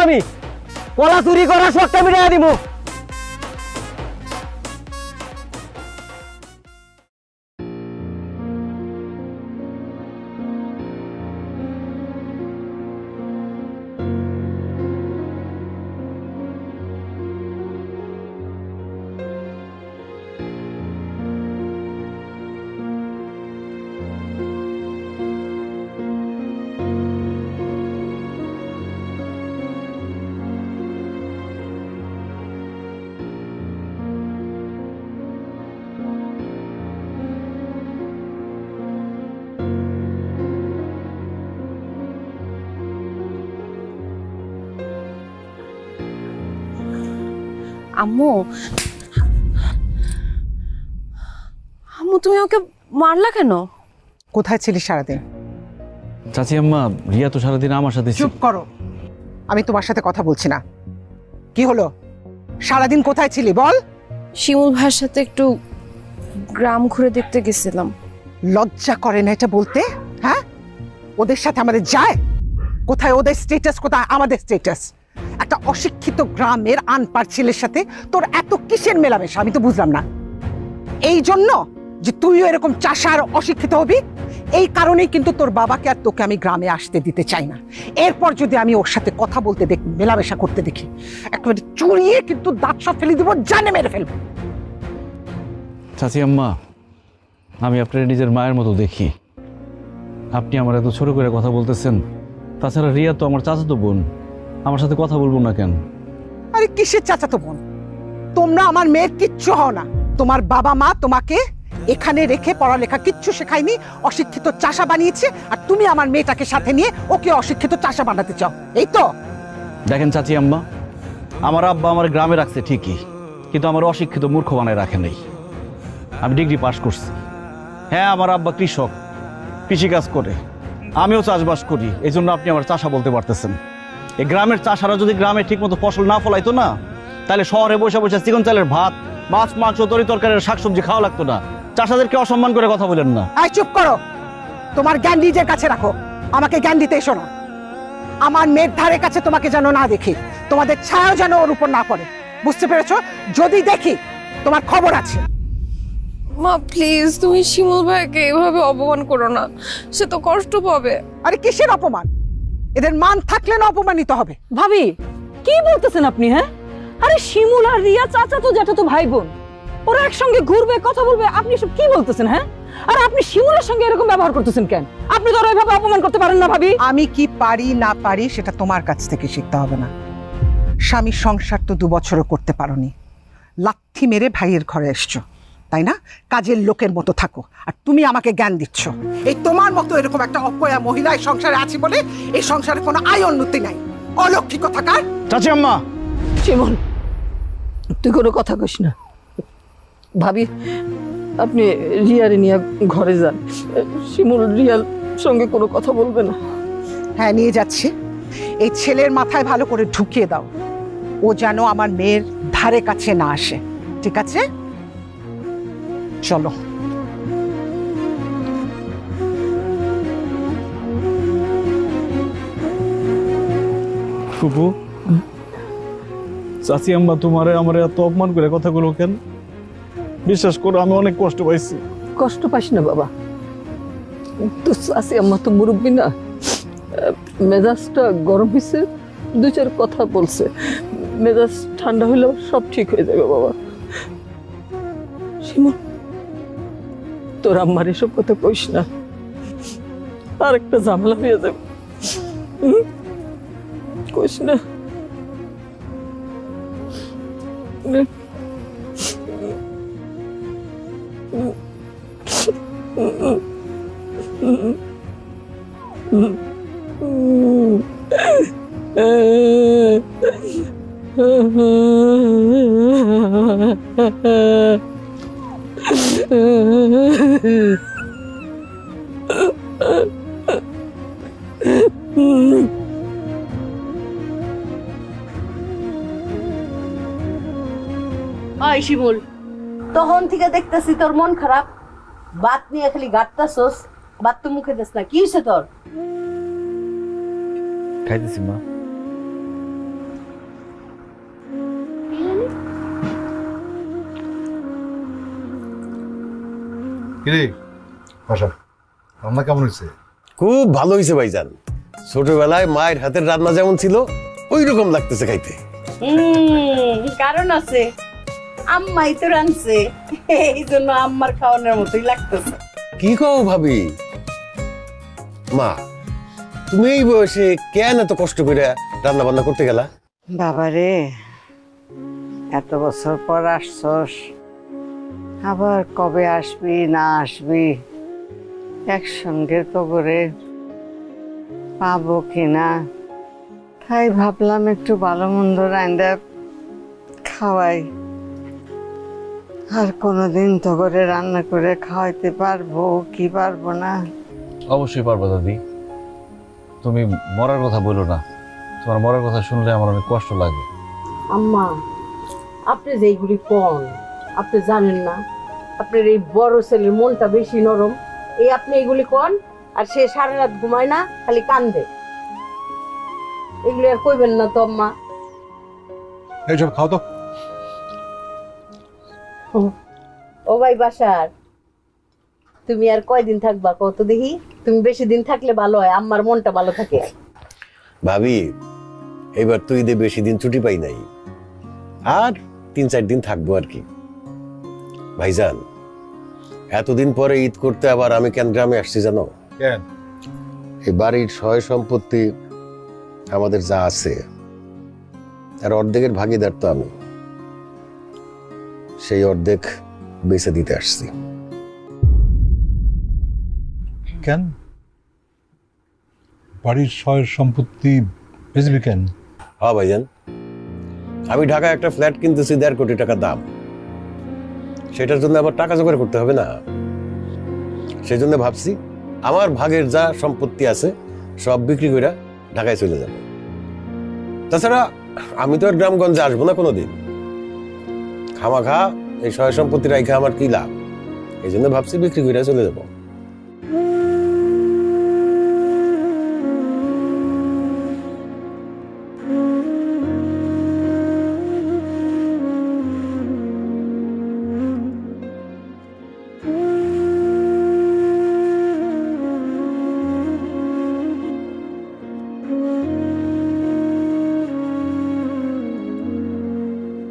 আমি কলা চুরি করার শখটা মিটাই দিব। আম্মু আম্মু তুমি ওকে মারলা কেন? কোথায় ছিলি সারাদিন? চাচি আম্মা, রিয়া তো সারাদিন আমার সাথে। চুপ করো, আমি তোমার সাথে কথা বলছি না। কি হলো, সারাদিন কোথায় ছিলি বল? শিমুল ভাইয়ের সাথে একটু গ্রাম ঘুরে দেখতে গেছিলাম। লজ্জা করে না এটা বলতে? হ্যাঁ, ওদের সাথে আমাদের যায়? কোথায় ওদের স্ট্যাটাস, কোথায় আমাদের স্ট্যাটাস? একটা অশিক্ষিত গ্রামের আনপাড় ছেলের সাথে তোর এত কিসের মেলামেশা আমি তো বুঝলাম না। এই জন্য যে তুইও এরকম চাষার অশিক্ষিত হবি, এই কারণেই কিন্তু তোর বাবাকে আর তোকে আমি গ্রামে আসতে দিতে চাই না। এরপর যদি আমি ওর সাথে কথা বলতে দেখি, মেলামেশা করতে দেখি, একেবারে চুরিয়ে কিন্তু দাঁত সব ফেলে দিব, জানে মেরে ফেলবো। চাচি আম্মা, আমি আপনার নিজের মায়ের মতো দেখি। আপনি আমার এত ছোট করে কথা বলতেছেন। তাছাড়া রিয়া তো আমার চাচাতো বোন, আমার সাথে কথা বলবো না কেন? আরে কিসের চাচাতো বোন? তোমরা আমার মেয়ের কিচ্ছু হও না। তোমার বাবা মা তোমাকে এখানে রেখে পড়ালেখা কিচ্ছু শেখায়নি, অশিক্ষিত চাষা বানিয়েছে, আর তুমি আমার মেয়েটাকে সাথে নিয়ে ওকে অশিক্ষিত চাষা বানাতে চাও, এই তো? দেখেন চাচি আম্মা, আমার আব্বা আমার গ্রামে রাখছে ঠিকই, কিন্তু আমার অশিক্ষিত মূর্খ বানায় রাখে নেই। আমি ডিগ্রি পাশ করছি। হ্যাঁ, আমার আব্বা কৃষক, কৃষিকাজ করে, আমিও চাষবাস করি, এই জন্য আপনি আমার চাষা বলতে পারতেছেন। এই গ্রামের চাষারা যদি গ্রামে ঠিক মতো ফসল না ফলাইতো না, তাহলে শহরে বসে বসে চিকন চালের ভাত, মাছ, মাংস, তরি তরকারির শাকসবজি খাওয়া লাগতো না। চাষাদেরকে অসম্মান করে কথা বলেন না। আই চুপ করো, তোমার জ্ঞান নিজের কাছে রাখো, আমাকে জ্ঞান দিতে এসো না। আমার মেয়ের ধারে কাছে তোমাকে যেন না দেখি, তোমাদের ছায়াও যেন ওর উপর না পড়ে, বুঝতে পেরেছো? যদি দেখি তোমার খবর আছে। মা প্লিজ, তুমি শিমুল ভাইকে এভাবে অপমান করো না, সে তো কষ্ট পাবে। আরে কিসের অপমান? এদের মান থাকলে না অপমানিত হবে? ভাবি কি বলতেছেন আপনি? হ্যাঁ, আরে শিমুল আর রিয়া চাচা তো জ্যাঠা তো ভাই বোন, ওরা একসঙ্গে ঘুরবে, কথা বলবে, আপনি সব কি বলতেছেন? হ্যাঁ, আর আপনি শিমুলের সঙ্গে এরকম ব্যবহার করতেছেন কেন? আপনি তো ওইভাবে অপমান করতে পারেন না ভাবি। আমি কি পারি না পারি সেটা তোমার কাছ থেকে শিখতে হবে না। স্বামীর সংসার তো 2 বছরও করতে পারোনি, লাথি মেরে ভাইয়ের ঘরে এসছো, তাই না? কাজের লোকের মতো থাকো, আর তুমি আমাকে জ্ঞান দিচ্ছ। এই তোমার মতো এরকম একটা অপয়া মহিলা এই সংসারে আছে বলে এই সংসারে কোনো আয় উন্নতি নাই। অলৌকিক থাকার। চাচি আম্মা, শিমুল তুই কোনো কথা কইস না। ভাবি আপনি রিয়ারে নিয়ে ঘরে যান, শিমুল রিয়ার সঙ্গে কোনো কথা বলবে না। হ্যাঁ, নিয়ে যাচ্ছি। এই ছেলের মাথায় ভালো করে ঢুকিয়ে দাও, ও যেন আমার মেয়ের ধারে কাছে না আসে, ঠিক আছে? চলো। ফুপু, চাচি আম্মা তোমারে আমারে এত অপমান করে কথাগুলো কেন? বিশ্বাস করো, আমি অনেক কষ্ট পাইছি। কষ্ট পাইস না বাবা, তো চাচি আম্মা তো মুরব্বী না, মেজাজটা গরম হয়েছে, 2-4 কথা বলছে, মেজাজ ঠান্ডা হইলেও সব ঠিক হয়ে যাবে বাবা। শিমুল তোর আম্মার এসব কথা কইস না, আর একটা ঝামেলা হয়ে যাবে, কইস না। ওই শিমুল, তখন থেকে দেখতেছি তোর মন খারাপ, ভাত নিয়ে খালি গাঁটতাছস, ভাত তো মুখে দিস না, কি হয়েছে তোর? খাইতেছি মা। কিরে আশা, রান্না কেমন হয়েছে? খুব ভালো হয়েছে ভাইজান। ছোটবেলায় মায়ের হাতের রান্না যেমন ছিল ওই রকম লাগতেছে খাইতে। কারণ আছে, আম্মাই তো রাঁধছে, এই জন্য আম্মার খাওয়ানোর মতোই লাগতেছে। কি কও ভাবি? মা, তুমি এই বয়সে কেন এত কষ্ট করে রান্না বান্না করতে গেলা? বাবারে, এত বছর পর আসছস, আবার কবে আসবি না আসবি একসঙ্গে তো করে পাবো কিনা, তাই ভাবলাম একটু ভালো মন্দ রান্না খাওয়াই, আর কোনোদিন তো করে রান্না করে খাওয়াইতে পারবো কি পারবো না? অবশ্যই পারবো দাদি, তুমি মরার কথা বলো না। তোমার মরার কথা শুনলে আমার অনেক কষ্ট লাগে। আম্মা, আপনি যে এইগুলি কোন, আপনি জানেন না আপনার এই বড় ছেলের মনটা বেশি নরম, এই আপনি এইগুলি কোন, আর সে সারা রাত ঘুমায় না, খালি কান্দে। এগুলি আর কইবেন না তো আম্মা। এইসব খাও তো। ও ভাই বাসার, তুমি আর কয়দিন থাকবা কত দেখি? তুমি বেশি দিন থাকলে ভালো হয়, আম্মার মনটা ভালো থাকে। ভাবি, এবার তো ঈদে বেশি দিন ছুটি পাই নাই, আর 3-4 দিন থাকবো আর কি। ভাইজান, এতদিন পরে ঈদ করতে আবার আমি কেন গ্রামে আসছি জানো? কেন? এই বাড়ির সয় সম্পত্তি আমাদের যা আছে আর অর্ধেকের ভাগিদার তো আমি, সেই অর্ধেক বেচে দিতে আসছি। কেন বাড়ির সয় সম্পত্তি বেচবি কেন? হ্যাঁ ভাইজান, আমি ঢাকায় একটা ফ্ল্যাট কিনতেছি 1.5 কোটি টাকা দাম। সেটার জন্য আবার টাকা জোগাড় করতে হবে না? সেই জন্য ভাবছি আমার ভাগের যা সম্পত্তি আছে সব বিক্রি করে ঢাকায় চলে যাব। তাছাড়া আমি তো আর গ্রামগঞ্জে আসবো না কোনোদিন, খামাখা এই সয় সম্পত্তি রাইখা আমার কি লাভ? এই জন্য ভাবছি বিক্রি করে চলে যাব।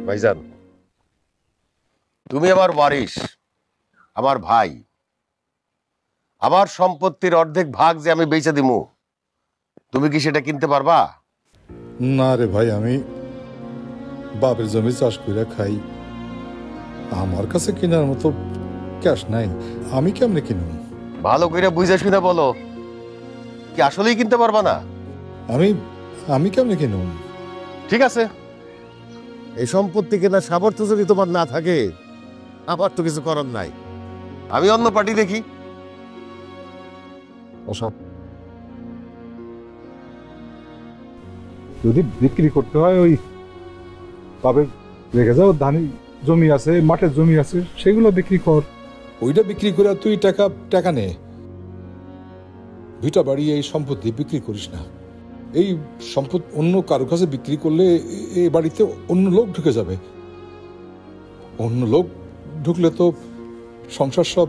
ভাইজান, তুমি আমার ওয়ারিশ, আমার ভাই, আমার সম্পত্তির অর্ধেক ভাগ যে আমি বেচে দিমু, তুমি কি সেটা কিনতে পারবা? না রে ভাই, আমি বাপের জমি চাষ করে খাই, আমার কাছে কেনার মতো ক্যাশ নাই, আমি কেমনে কিনুম? ভালো করে বুঝে শুনে বলো, কি আসলেই কিনতে পারবা না? আমি কেমনে কিনুম? ঠিক আছে, এই সম্পত্তি কেনার সামর্থ্য যদি তোমার না থাকে, আমার তো কিছু করার নাই, আমি অন্য পার্টি দেখি। যদি বিক্রি করতে হয়, ওই বাপের রেখে যাও ধানি জমি আছে, মাঠের জমি আছে, সেগুলো বিক্রি কর। ওইটা বিক্রি করে তুই টাকা নে। ভিটা বাড়ি এই সম্পত্তি বিক্রি করিস না। এই সম্পদ অন্য কারো কাছে বিক্রি করলে এই বাড়িতে অন্য লোক ঢুকে যাবে, অন্য লোক ঢুকলে তো সংসার সব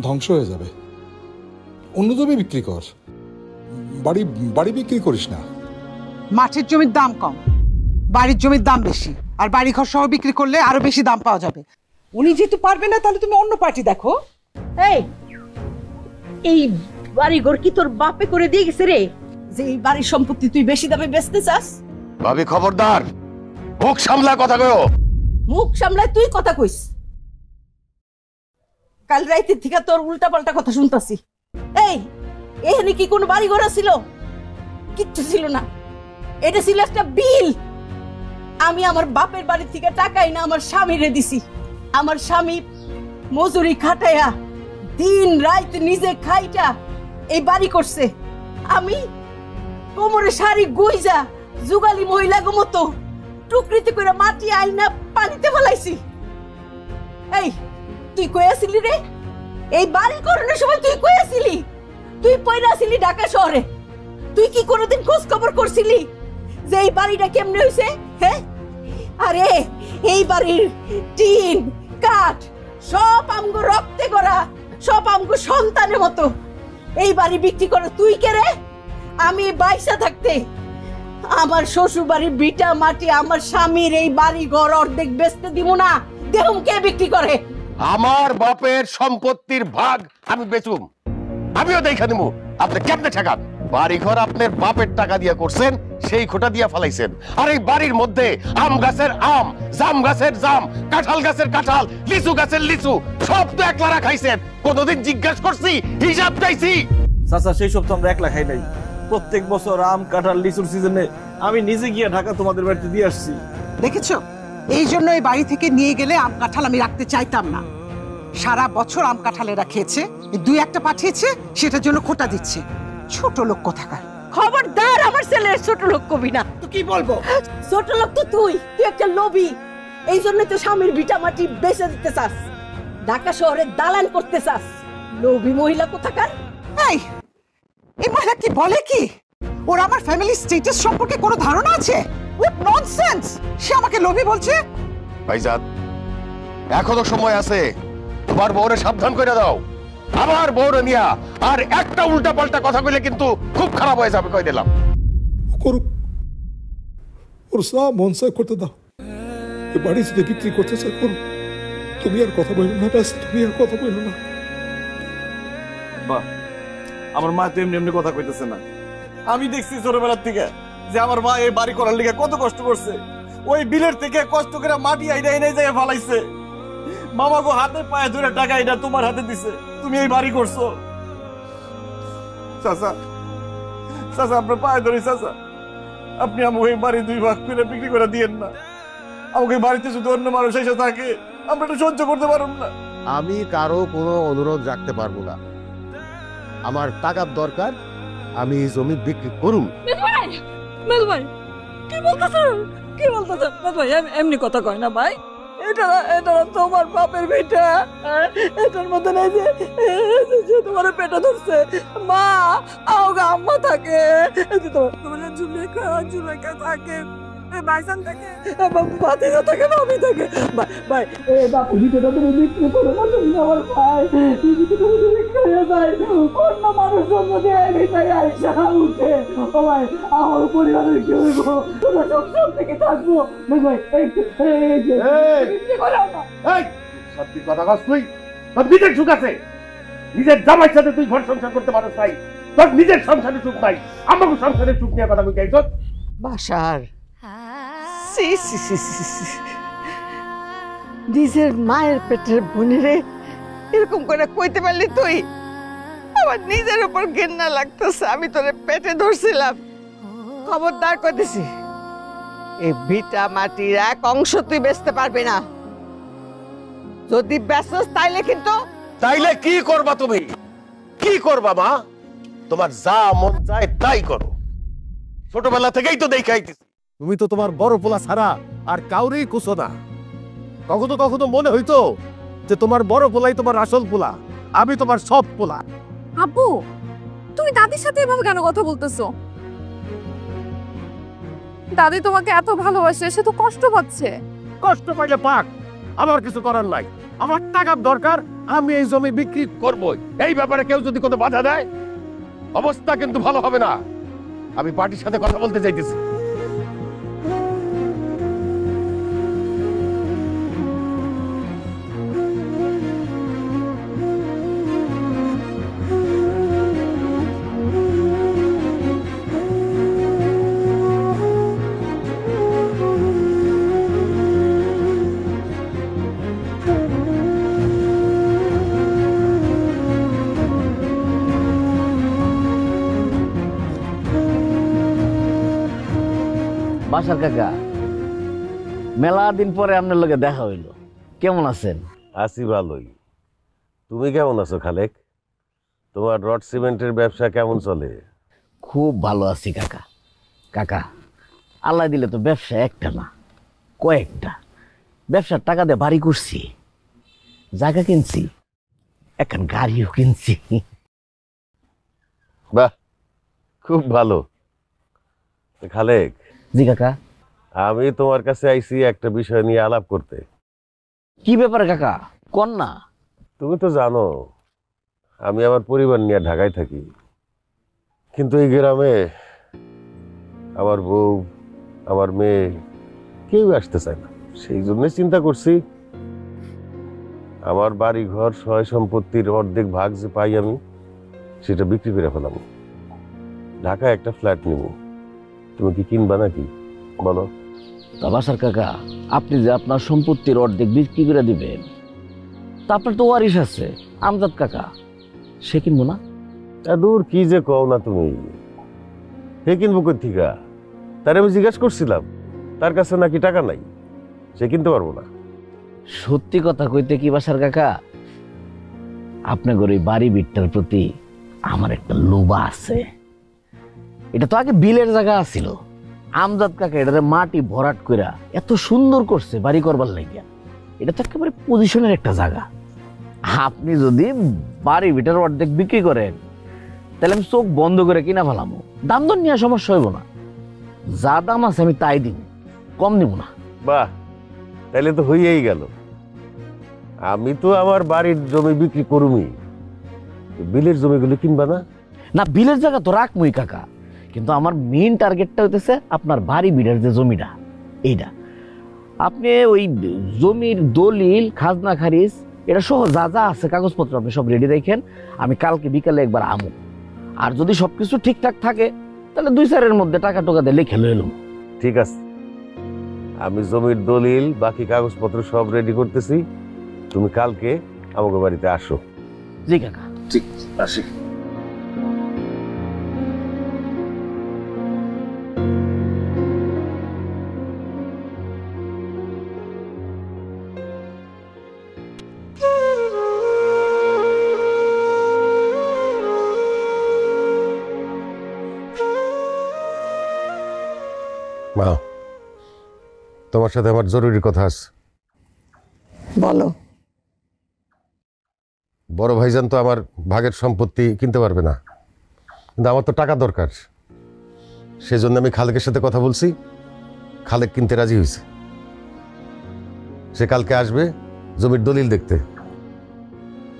ধ্বংস হয়ে যাবে। অন্য জমি বিক্রি কর, বাড়ি বিক্রি করিস না। মাঠের জমির দাম কম, বাড়ির জমির দাম বেশি, আর বাড়ি ঘর সহ বিক্রি করলে আরো বেশি দাম পাওয়া যাবে। উনি যেহেতু পারবে না, তাহলে তুমি অন্য পার্টি দেখো। এই বাড়ি ঘর কি তোর বাপে করে দিয়ে গেছে রে, যে এই বাড়ির সম্পত্তি তুই বেশি দামে বেচতে চাস? ভাবি খবরদার, মুখ সামলা কথা কয়ো। মুখ সামলায় তুই কথা কইস? কাল রাইতের থেকে তোর উল্টা পাল্টা কথা শুনতাছি। এখানে কি কোনো বাড়ি ঘর ছিল? কিচ্ছু ছিল না, এটা ছিল একটা বিল। আমি আমার বাপের বাড়ি থেকে টাকাই না আমার স্বামীরে দিছি। আমার স্বামী মজুরি খাটাইয়া দিন রাত নিজে খাইটা এই বাড়ি করছে। আমি কোমরে শাড়ি গইজা জুগালি মহিলা মতো টুকরিতে করে মাটি আইনা পানিতে ফেলাইছি। তুই কই আসিলি রে? এই বাড়ি করানোর সময় তুই কই আসিলি? তুই পয়রা আসিলি ঢাকা শহরে। তুই কি কোনোদিন খোঁজ খবর করছিলি যে এই বাড়িটা কেমনে হইছে? হ্যাঁ, আরে এই বাড়ির টিন কাঠ সব আমগো রক্তে গড়া, সব আমগো সন্তানের মতো। এই বাড়ি বিক্রি করে তুই কে রে? আমি বাইসা থাকতে আমার শ্বশুর বাড়ির বিটা মাটি আমার স্বামীর এই বাড়ি ঘর অর্ধেক বেচতে দিব না? দেখুন কে বিক্রি করে। আমার বাপের সম্পত্তির ভাগ আমি বেচুম, আমিও দেখা নিমু। আপনি কেমনে ঠেকান? বাড়ি ঘর আপনার বাপের টাকা দিয়া করছেন, সেই খোটা দিয়া ফেলাইছেন। আর এই বাড়ির মধ্যে আম গাছের আম, জাম গাছের জাম, কাঁঠাল গাছের কাঁঠাল, লিচু গাছের লিচু সব তো একলা খাইছেন। কোনদিন জিজ্ঞাসা করছি? হিসাব চাইছি? চাচা সেই সব তো আমরা একলা খাই নাই, প্রত্যেক বছর আম কাঁঠাল লিচুর সিজনে আমি নিজে গিয়ে ঢাকা তোমাদের বাড়িতে দিয়ে আসছি। দেখেছো, এই জন্য এই বাড়ি থেকে নিয়ে গেলে আম কাঁঠাল আমি রাখতে চাইতাম না। সারা বছর আম কাঁঠালেরা খেয়েছে, দুই একটা পাঠিয়েছে, সেটার জন্য খোটা দিচ্ছে। ছোট লোক কোথাকার। খবরদার আমার ছেলে ছোট লোক কবি না। তো কি বলবো? ছোট লোক তো তুই একটা লোভী। এই জন্য তো স্বামীর ভিটা মাটি বেচে দিতে চাস, ঢাকা শহরে দালাল করতে চাস। লোভী মহিলা কোথাকার। এই মহিলা কি বলে কি? ওর আমার ফ্যামিলি স্ট্যাটাস সম্পর্কে কোনো ধারণা আছে? What nonsense! সে আমাকে লোভী বলছে। ভাইজান, এখনো সময় আছে, তোমার বউরে সাবধান করে দাও। আমার বউরে নিয়া আর একটা উল্টা পাল্টা কথা বলে কিন্তু খুব খারাপ হয়ে যাবে, কই দিলাম। করুক, ওর সা মন চায় করতে দাও। এই বাড়ি যদি বিক্রি করতে চায় করুক, তুমি আর কথা বললো না। ব্যাস, তুমি আর কথা বললো না। বাহ, আমার মা তো এমনি এমনি কথা কইতেছে না। আমি দেখছি ছোটবেলার থেকে যে আমার মা এই বাড়ি করার লিগে কত কষ্ট করছে। ওই বিলের থেকে কষ্ট করে মাটি আইডা এনে জায়গায় ফালাইছে। মামা গো হাতে পায়ে ধরে টাকা এটা তোমার হাতে দিছে, তুমি এই বাড়ি করছো। চাচা, চাচা আপনার পায়ে ধরি চাচা, আপনি আমাকে এই বাড়ি 2 ভাগ করে বিক্রি করে দিয়েন না। আমাকে বাড়িতে শুধু অন্য মানুষ এসে থাকে, আমরা এটা সহ্য করতে পারব না। আমি কারো কোনো অনুরোধ রাখতে পারবো না। আমার টাকার দরকার, আমি এই জমি বিক্রি করুন। মেল ভাই কি বলতেছ? কি বলতেছ ভাই? এমনি কথা কয় না ভাই। এটা তোমার বাপের ভিটা। এটার মধ্যে নাই যে তোমার পেটে ধরছে মা, আম্মা থাকে, তোমার জুলেখা থাকে, ভাইজান থাকে, ভাতিজা থাকে, ভাবি থাকে। ভাই এই বাপের ভিটাটা তুমি বিক্রি করো না, তুমি আমার ভাই। অন্য মানুষ যদি ভিটায় আইসা উঠে, ও ভাই আমার পরিবারের কি হইব? তোরা সব থেকে থাকবো ভাই। সত্যি কথা কস তুই? তোর নিজের সুখ আছে, নিজের জামাইর সাথে তুই ঘর সংসার করতে পারো তাই তোর নিজের সংসারে সুখ নাই, আমাকে সংসারের সুখ নিয়ে কথা কইতে আইছ? বাসার নিজের মায়ের পেটের বোনেরে এরকম করে কইতে পারলি তুই? আমার নিজের উপর ঘেন্না লাগতেছে। আমি তোরে পেটে ধরছিলাম। খবরদার কইতেছি, এই ভিটা মাটির এক অংশ তুই বেচতে পারবি না। যদি বেচস তাইলে কিন্তু। তাইলে কি করবা তুমি? কি করবা মা? তোমার যা মন চায় তাই করো। ছোটবেলা থেকেই তো দেখাইতেছি তুমি তো তোমার বড় পোলা ছাড়া আর কাউরেই কুছো না। কখনো কখনো মনে হইতো যে তোমার বড় পোলাই তোমার আসল পোলা, আমি তোমার সব পোলা। আব্বু, তুমি দাদির সাথে এভাবে কেন কথা বলতেছো? দাদি তোমাকে এত ভালোবাসে, সে তো কষ্ট পাচ্ছে। কষ্ট পাইলে পাক, আমার কিছু করার নাই। আমার টাকার দরকার, আমি এই জমি বিক্রি করবই। এই ব্যাপারে কেউ যদি কোনো বাধা দেয়, অবস্থা কিন্তু ভালো হবে না। আমি পার্টির সাথে কথা বলতে চাইতেছি। বাসার কাকা, মেলা দিন পরে আপনার লগে দেখা হইলো, কেমন আছেন? আছি ভালোই। তুমি কেমন আছো খালেক? তোমার রড সিমেন্টের ব্যবসা কেমন চলে? খুব ভালো আছি কাকা। কাকা, আল্লাহ দিলে তো ব্যবসা একটা না, কয়েকটা। ব্যবসার টাকা দিয়ে বাড়ি করছি, জায়গা কিনছি, এখন গাড়িও কিনছি। বাহ, খুব ভালো। খালেক। জি কাকা। আমি তোমার কাছে আইছি একটা বিষয় নিয়ে আলাপ করতে। কি ব্যাপারে কাকা, কোন না? তুমি তো জানো আমি আমার পরিবার নিয়ে ঢাকায় থাকি, কিন্তু এই গ্রামে আমার বউ, আমার মেয়ে কেউ আসতে চায় না। সেই জন্য চিন্তা করছি আমার বাড়ি ঘর সয় সম্পত্তির অর্ধেক ভাগ যে পাই আমি, সেটা বিক্রি করে ফেলাম, ঢাকায় একটা ফ্ল্যাট নিব। তুমি কি কিনবা নাকি বলো? বাসার কাকা, আপনি যে আপনার সম্পত্তির অর্ধেক বিক্রি করে দিবেন, তা আপনার তো ওয়ারিশ আছে, আমজাদ কাকা, সে কিনবো না? দূর, কি যে কও না তুমি। হে কিনবো কই থিকা? তার আমি জিজ্ঞেস করছিলাম, তার কাছে নাকি টাকা নাই, সে কিনতে পারবো না। সত্যি কথা কইতে কি বাসার কাকা, আপনার ওই বাড়ি বিটটার প্রতি আমার একটা লোভা আছে। এটা তো আগে বিলের জায়গা ছিল, আমজাদ কাকা এটারে মাটি ভরাট কইরা এত সুন্দর করছে বাড়ি করবার লাগিয়া। এটা তো একেবারে পজিশনের একটা জায়গা। আপনি যদি বাড়ি বিটার অর্ধেক বিক্রি করেন তাহলে আমি চোখ বন্ধ করে কিনা ফেলামো, দাম দর নিয়ে সমস্যা হইব না। যা দাম আছে আমি তাই দিব, কম দিব না। বাহ, তাহলে তো হইয়াই গেল। আমি তো আমার বাড়ির জমি বিক্রি করুমি, বিলের জমিগুলো কিনবা না? না, বিলের জায়গা তো রাখমই কাকা, কিন্তু আমার মেইন টার্গেটটা হইতেছে আপনার বাড়ি বিলের যে জমিটা, এইটা। আপনি ওই জমির দলিল, খাজনা খারিজ, এটা সহ যা যা আছে কাগজপত্র আপনি সব রেডি রাখেন। আমি কালকে বিকালে একবার আমু, আর যদি সবকিছু ঠিকঠাক থাকে তাহলে 2-4 মধ্যে টাকা টোকা দিয়ে লিখে লইল। ঠিক আছে, আমি জমির দলিল বাকি কাগজপত্র সব রেডি করতেছি, তুমি কালকে আমাকে বাড়িতে আসো। জি কাকা। ঠিক, আসি। মা, তোমার সাথে আমার জরুরি কথা আছে। বলো। বড় ভাইজান তো আমার ভাগের সম্পত্তি কিনতে পারবে না, কিন্তু আমার তো টাকা দরকার। সেজন্য আমি খালেকের সাথে কথা বলছি, খালেক কিনতে রাজি হয়েছে। সে কালকে আসবে জমির দলিল দেখতে।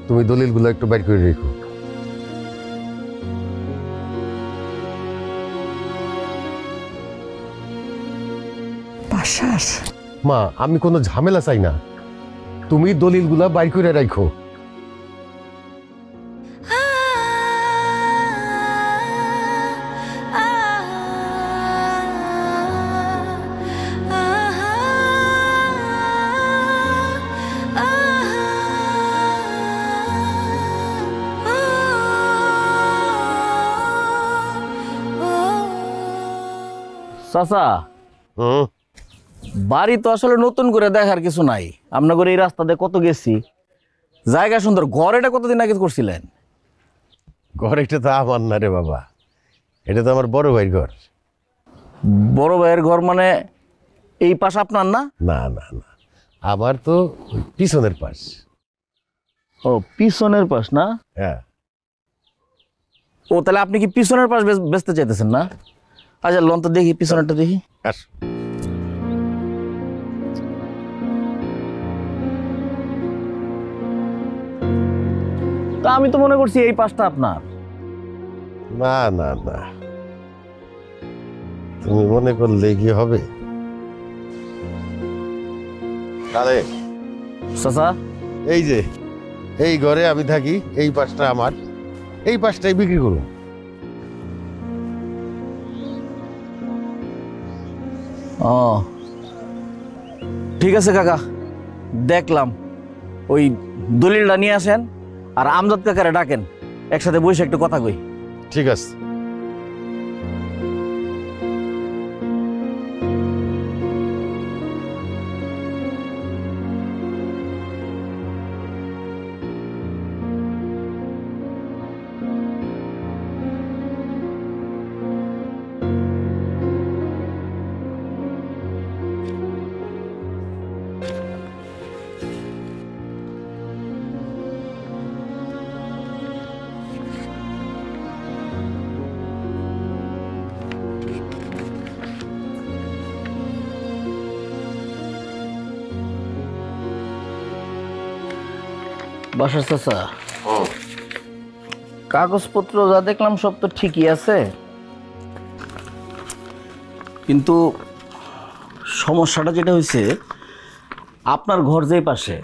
তুমি দলিলগুলো একটু বাইর করে রেখো। মা, আমি কোনো ঝামেলা চাই না, তুমি দলিলগুলা বাইর করে রাখো। চাচা, বাড়ি তো আসলে নতুন করে দেখার কিছু নাই। আপনার এই রাস্তা দিয়ে কত গেছি, জায়গা সুন্দর। ঘর এটা কতদিন আগে করছিলেন? ঘর এটা তো আমার না রে বাবা, এটা তো আমার বড় ভাইয়ের ঘর। বড় ভাইয়ের ঘর মানে এই পাশ আপনার না? না না না, আমার তো পিছনের পাশ। ও, পিছনের পাশ না? হ্যাঁ। ও, তাহলে আপনি কি পিছনের পাশ বেচতে চাইতেছেন না? আচ্ছা, লন তো দেখি, পিছনেরটা দেখি। আস। তা আমি তো মনে করছি এই পাশটা আপনার। না না না, তুমি মনে করলে কি হবে? চাচা, এই যে এই ঘরে আমি থাকি, এই পাশটা আমার, এই পাশটাই বিক্রি করুন। ও ঠিক আছে কাকা, দেখলাম। ওই দলিলটা নিয়ে আসেন আর আমজাদ কাকারে ডাকেন, একসাথে বসে একটু কথা কই। ঠিক আছে। বাসার চাচা, কাগজপত্র যা দেখলাম সব তো ঠিকই আছে, কিন্তু সমস্যাটা যেটা হয়েছে, আপনার ঘর যে পাশে,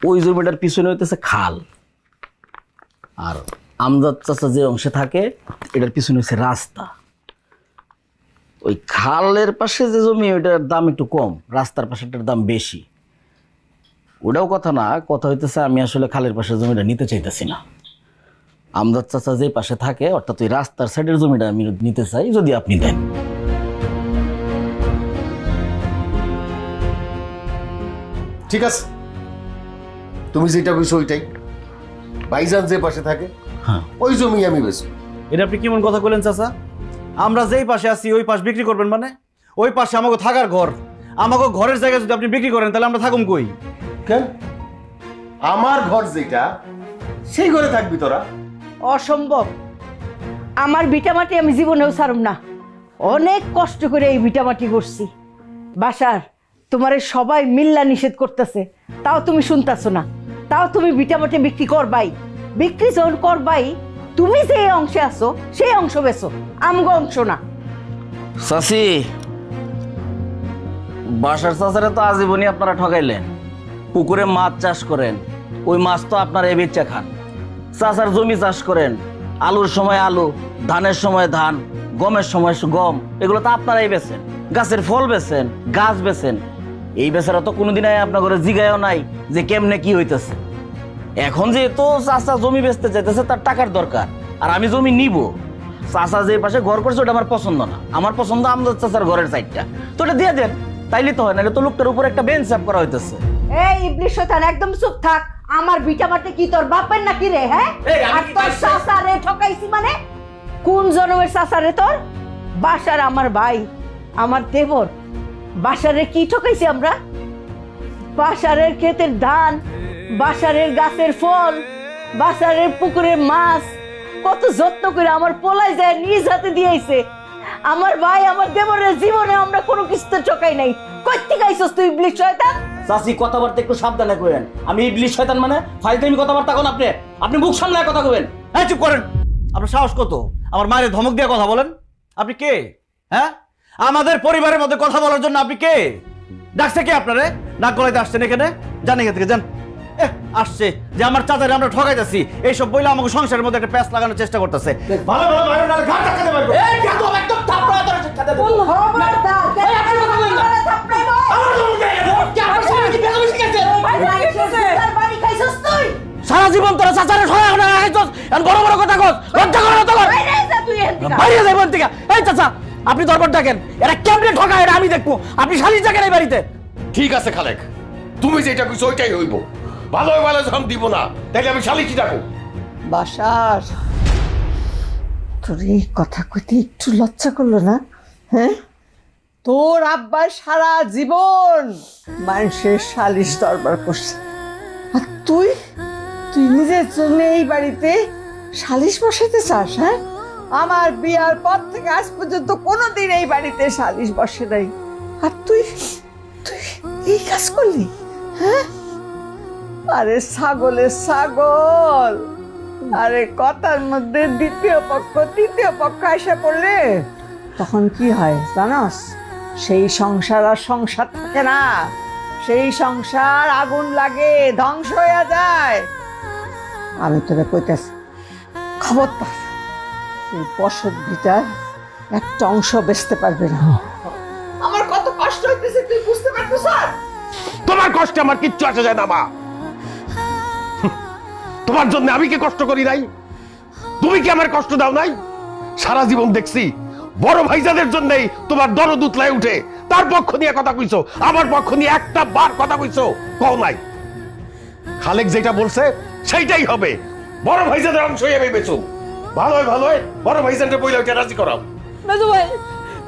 ওই জমিটার পিছনে হইতেছে খাল, আর আমজাদ চাচা যে অংশে থাকে এটার পিছনে হচ্ছে রাস্তা। ওই খালের পাশে যে জমি ওইটার দাম একটু কম, রাস্তার পাশেটার দাম বেশি। ওটাও কথা না, কথা হইতেছে আমি আসলে খালের পাশে জমিটা নিতে চাইতেছি না। আমজাদ চাচা যে পাশে থাকে অর্থাৎ ওই রাস্তার সাইডের জমিটা আমি নিতে চাই, যদি আপনি দেন। ঠিক আছে, তুমি যেটা কইছো ওইটাই। ভাইজান যে পাশে থাকে ওই জমি আমি বেচব। এটা আপনি কেমন কথা বলেন চাচা? আমরা যেই পাশে আছি ওই পাশ বিক্রি করবেন মানে? ওই পাশে আমাকে থাকার ঘর, আমাকে ঘরের জায়গা যদি আপনি বিক্রি করেন তাহলে আমরা থাকুম কই? কেন? আমার ঘর যেটা সেই ঘরে থাকবি তোরা? অসম্ভব। আমার ভিটামাটি আমি জীবনেও ছাড়ব না। অনেক কষ্ট করে এই ভিটামাটি করছি। বাসার তোমারে সবাই মিল্লা নিষেধ করতেছে, তাও তুমি শুনতেছো না। তাও তুমি ভিটামাটি বিক্রি করবাই। বিক্রি যখন করবাই, তুমি যে অংশে আছো সেই অংশ বেচো, আমগো অংশ না। চাচি, বাসার চাচারে তো আজীবনই আপনারা ঠকাইলেন। পুকুরে মাছ চাষ করেন, ওই মাছ তো আপনারা এই বেচা খান। চাচার জমি চাষ করেন, আলুর সময় আলু, ধানের সময় ধান, গমের সময় গম, এগুলো তো আপনারাই বেচেন। গাছের ফল বেচেন, গাছ বেচেন। এই বেচারা তো কোনোদিন আপনার ঘরে জিগায়ও নাই যে কেমনে কি হইতেছে। এখন যেহেতু চাচা জমি বেচতে চাইতেছে, তার টাকার দরকার, আর আমি জমি নিব। চাচা যে পাশে ঘর করছে ওটা আমার পছন্দ না। আমার পছন্দ আমজাদ চাচার ঘরের সাইডটা, তো ওটা দিয়ে দেন। তাইলে তো হয়, নাহলে তো লোকটার উপর একটা বেঞ্চ আপ করা হইতেছে। এই ইবলিশ শয়তান, একদম চুপ থাক। আমার ভিটামাটি কি তোর বাপের নাকি রে? হ্যাঁ, আর তোর চাচারে ঠকাইছি মানে? কোন জন্মের চাচারে তোর? বাসার আমার ভাই, আমার দেবর। বাসারে কি ঠকাইছি আমরা? বাসারের ক্ষেতের ধান, বাসারের গাছের ফল, বাসারের পুকুরের মাছ কত যত্ন করে আমার পোলাই যায় নিজ হাতে দিয়েছে। আমার ভাই, আমার দেবরের জীবনে আমরা কোনো কিছুতে ঠকাই নাই। কই থেকে আইছস তুই ইবলিশ শয়তান? চাচি, কথাবার্তা একটু সাবধানে কইেন। আমি ইবলিশ শয়তান মানে ফাইজলামি কথাবার্তা কোন? আপনি মুখ সামলায় কথা কইবেন। হ্যাঁ, চুপ করেন। আপনার সাহস কত আমার মায়ের ধমক দিয়ে কথা বলেন? আপনি কে? হ্যাঁ, আমাদের পরিবারের মধ্যে কথা বলার জন্য আপনি কে? ডাকছে কে আপনারে? ডাক গলাইতে আসছেন এখানে? জান এখান থেকে, যান। আসছে যে আমার চাচারে আমরা ঠকাইতেছি, এইসব বইলে আমাকে সংসারের মধ্যে একটা প্যাঁচ লাগানোর চেষ্টা করতেছে। ভালো ভালো ভালো না, ঘাট ধাক্কা দেবেন। এই একদম একদম থাপড়া ধরে শিক্ষা দেব। বল খবরদার, এই আপনি কথা বলেন না। থাপড়াই বল। আমার তো মুখে কি আপনার সামনে কি বেদবি শিখাইছে? ভাই তার বাড়ি খাইছস তুই? সারা জীবন তোরা চাচারে ঠকাই না খাইছস, এখন বড় বড় কথা কস। লজ্জা করে না তোর? বাইরে যা তুই এখান থেকে। বাইরে যাই বল থেকে। এই চাচা, আপনি দরবার ডাকেন। এরা কেমনে ঠকায় এটা আমি দেখবো। আপনি শালি জায়গায় এই বাড়িতে। ঠিক আছে খালেক, তুমি যেটা কইছো ওইটাই হইব। ভালো ভালো যখন দিব না, তাহলে আমি শালিকি ডাকো। বাসার তোর এই কথা কইতে একটু লজ্জা করলো না? হ্যাঁ, তোর আব্বার সারা জীবন মানুষের সালিশ দরবার করছে, আর তুই নিজের জন্য এই বাড়িতে সালিশ বসাতে চাস? হ্যাঁ, আমার বিয়ার পর থেকে আজ পর্যন্ত কোনোদিন এই বাড়িতে সালিশ বসে নাই, আর তুই এই কাজ করলি? হ্যাঁ, আরে ছাগলের ছাগল। আরে কথার মধ্যে দ্বিতীয় পক্ষ তৃতীয় পক্ষ এসে পড়লে তখন কি হয় জানাস? সেই সংসার আর সংসার থাকে না, সেই সংসার আগুন লাগে, ধ্বংস হয়ে যায়। আমি তোরে কইতেছি, খবরদার তুই বসত ভিটার একটা অংশ বেচতে পারবি না। আমার কত কষ্ট হইতেছে তুই বুঝতে পারছিস? তোমার কষ্টে আমার কিচ্ছু আসে যায় না মা। তোমার জন্য আমি কি কষ্ট করি নাই? তুমি কি আমার কষ্ট দাও নাই? সারা জীবন দেখছি বড় ভাইজানের জন্যই তোমার দরদ উতলায় উঠে। তার পক্ষ নিয়ে কথা কইছো, আমার পক্ষ নিয়ে একটা বার কথা কইছো কও নাই। খালেক যেটা বলছে সেইটাই হবে। বড় ভাইজানের অংশই আমি বেচো। ভালোই ভালোই বড় ভাইজানকে বইলে ওইটা রাজি করাও। মেজো ভাই,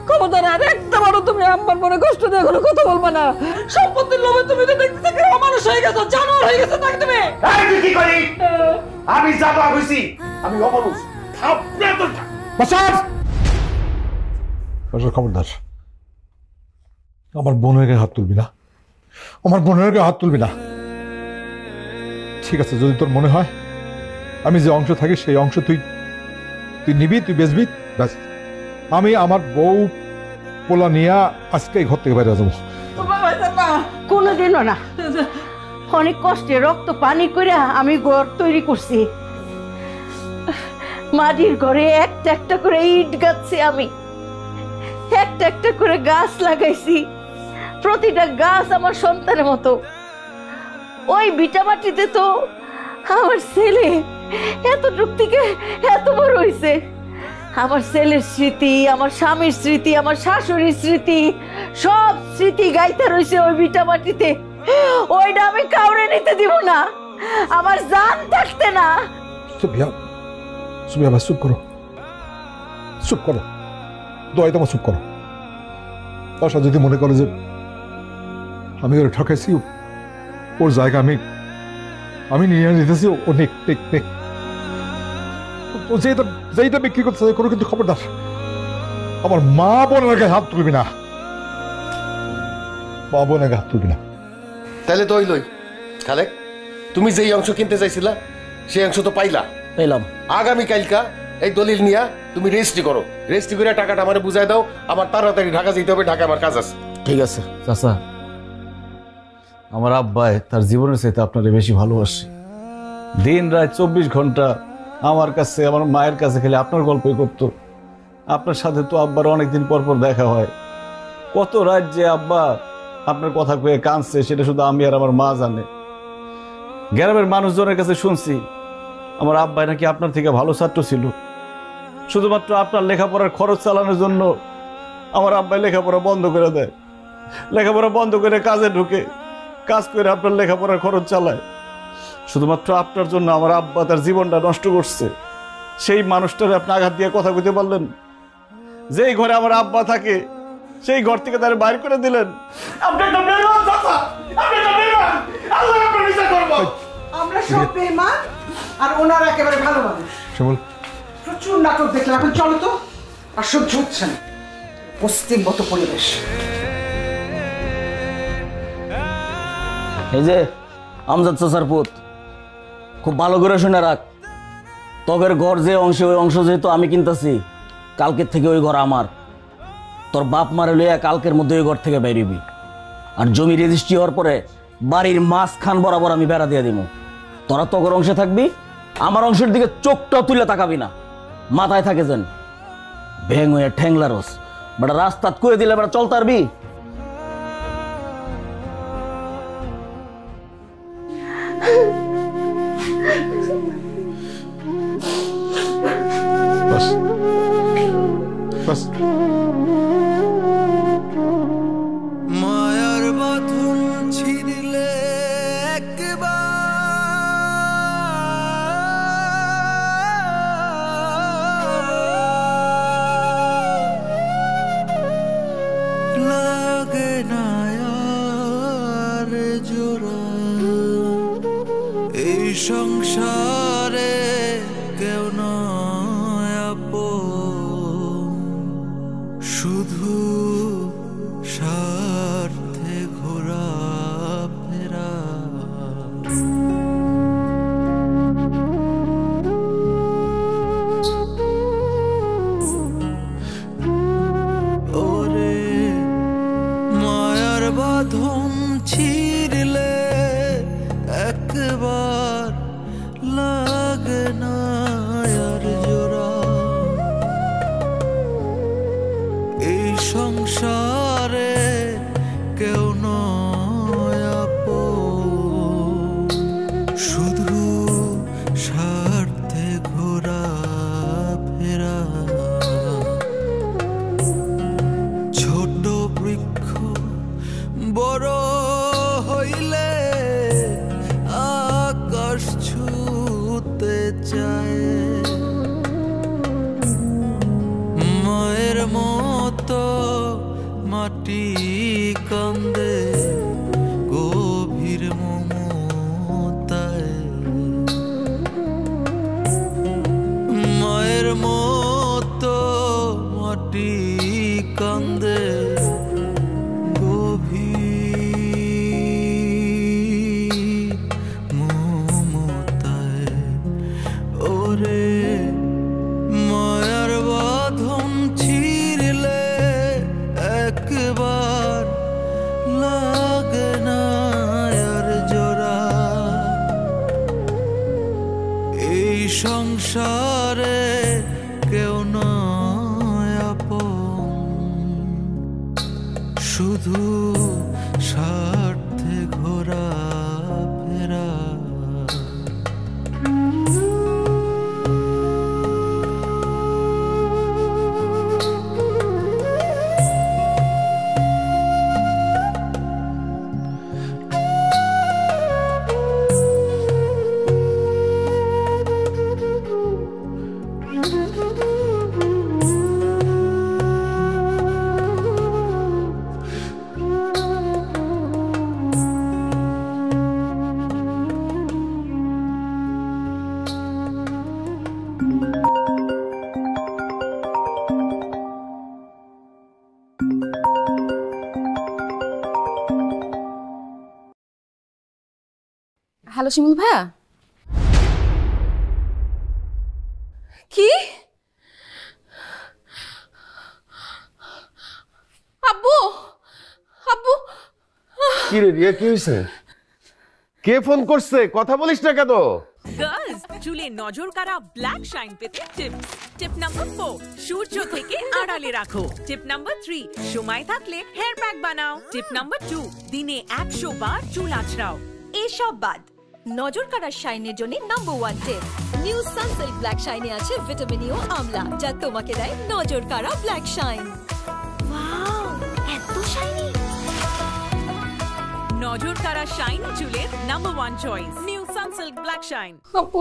খবরদার আর একটা বড় তুমি আমার মনে কষ্ট দিয়ে কোনো কথা বলবা না। সম্পত্তির লোভে তুমি তো দেখতেছ কি মানুষ হয়ে গেছো, জানোয়ার হয়ে গেছো তাকে তুমি। এই তুই কি করি? আমি জাবা হইছি, আমি অমানুষ। থাপড়ে তো বাসার খবরদার, আমার বোনের গায়ে হাত তুলবি না, আমার বোনের গায়ে হাত তুলবি না। ঠিক আছে, যদি তোর মনে হয় আমি যে অংশ থাকি সেই অংশ তুই নিবি, তুই বেচবি, ব্যাস। আমি আমার বউ পোলা নিয়ে আজকে ঘর থেকে বাইরে যাবো। কোনোদিনও না। অনেক কষ্টে রক্ত পানি করে আমি ঘর তৈরি করছি। মাটির ঘরে একটা একটা করে ইট গাচ্ছি, আমি একটা একটা করে গাছ লাগাইছি। প্রতিটা গাছ আমার সন্তানের মতো। ওই ভিটামাটিতে তো আমার ছেলে এতটুক থেকে এত বড় হইছে। আমার ছেলের স্মৃতি, আমার স্বামীর স্মৃতি, আমার শাশুড়ির স্মৃতি, সব স্মৃতি গাইতে রইছে ওই ভিটা মাটিতে। ওইটা আমি কাউরে নিতে দিব না, আমার জান থাকতে না। সুবিয়া, সুবিয়া ভাই চুপ করো, চুপ করো, দোয়াই তোমার চুপ করো। আশা যদি মনে করে যে আমি ওরে ঠকাইছি, ওর জায়গা আমি নিয়ে নিতেছি, ও নেক নেক নেক, ও যেইটা বিক্রি করতে চাই করো, কিন্তু খবরদার আমার মা বোনের গায়ে হাত তুলবি না, মা বোনের গায়ে হাত তুলবি না। তাহলে তো লই খালেক, তুমি যেই অংশ কিনতে চাইছিলা সেই অংশ তো পাইলাম। আগামী কালকা এই দলিল নিয়া তুমি রেজিস্ট্রি করো, রেজিস্ট্রি করে টাকাটা আমারে বুঝাই দাও। আমার তাড়াতাড়ি ঢাকা যেতে হবে, ঢাকা আমার কাজ আছে। ঠিক আছে চাচা, আমার আব্বাই তার জীবনের চাইতে আপনারে বেশি ভালোবাসে। দিন রাত 24 ঘন্টা আমার কাছে, আমার মায়ের কাছে খেলে আপনার গল্পই করতো। আপনার সাথে তো আব্বার অনেকদিন পর পর দেখা হয়। কত রাত যে আব্বা আপনার কথা কয়ে কাঁদছে সেটা শুধু আমি আর আমার মা জানে। গ্রামের মানুষজনের কাছে শুনছি আমার আব্বাই নাকি আপনার থেকে ভালো ছাত্র ছিল। শুধুমাত্র আপনার লেখাপড়ার খরচ চালানোর জন্য আমার আব্বাই লেখাপড়া বন্ধ করে দেয়, লেখাপড়া বন্ধ করে কাজে ঢুকে কাজ করে আপনার লেখাপড়ার খরচ চালায়। শুধুমাত্র আপনার জন্য আমার আব্বা তার জীবনটা নষ্ট করছে। সেই মানুষটারে আপনি আঘাত দিয়ে কথা কইতে পারলেন? যেই ঘরে আমার আব্বা থাকে সেই ঘর থেকে তার বাইর করে দিলেন। আমরা সব বেঈমান আর ওনারা একেবারে ভালো মানুষ। প্রচুর নাটক দেখলাম, এখন চলো তো, আর সহ্য হচ্ছে না পশ্চিম মতো পরিবেশ। এই যে আমজাদ চাচার পুত, খুব ভালো করে শুনে রাখ, তবের ঘর যে অংশে, ওই অংশ যেহেতু আমি কিনতেছি, কালকের থেকে ওই ঘর আমার। তোর বাপ মারে লইয়া কালকের মধ্যে ওই ঘর থেকে বেরিবি। আর জমি রেজিস্ট্রি হওয়ার পরে বাড়ির মাঝখান বরাবর আমি বেড়া দিয়ে দিব। তোরা তগর অংশে থাকবি, আমার অংশের দিকে চোখটা তুলে তাকাবি না। মাথায় থাকে যেন ভেং হয়ে ঠ্যাংলা রস বেটা, রাস্তাত করে দিলে বেটা চলতে পারবি? মায়ার বাঁধন ছিঁড়লে লাগে না আর জোড়া, এই সংসারে কেউ নয় আপন, শুধু স্বার্থে ঘোরা ফেরা। ওরে মায়ার বাঁধন ছিঁড়লে একবার লাগে না আর জোড়া, এই সংসারে কেউ নয় আপন, শুধু স্বার্থে ঘোরা ফেরা। ছোট বৃক্ষ বড় হইলে আকাশ ছুঁতে চায়, মায়ের মতো মাটি কান্দে গভীর মমতায়, মায়ের মতো মাটি কান্দে গভীর মমতায়। ওরে মায়ার বাঁধন ছিঁড়লে একবার লাগে না আর জোড়া, এই সংসারে কেউ নয় আপন, শুধু স্বার্থে ঘোরা ফেরা। হ্যালো শিমুল ভাইয়া, কি আব্বু? আব্বু কি রে রিয়া, কি হয়েছে? কে ফোন করছে? কথা বলিস না কেন? গার্লস, চুলে নজর কাড়া ব্ল্যাক শাইন পেতে টিপস। টিপ নাম্বার 4, সূর্য থেকে আড়ালে রাখো। টিপ নাম্বার 3, সময় থাকলে হেয়ার প্যাক বানাও। টিপ নাম্বার 2, দিনে 100 বার চুল আঁচড়াও। এসব বাদ নজর কাড়ার শাইনের জন্য নাম্বার 1 টিপ, নিউ সানসিল্ক ব্ল্যাক শাইনে আছে ভিটামিন ই ও আমলা, যা তোমাকে দেয় নজর কাড়া ব্ল্যাক শাইন। ওয়াও, এত শাইনি! নজর কাড়া শাইন চুলের number 1 choice, new Sunsilk black shine. আপু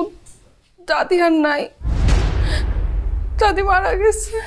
দাদি আর নাই, দাদি মারা গেছে।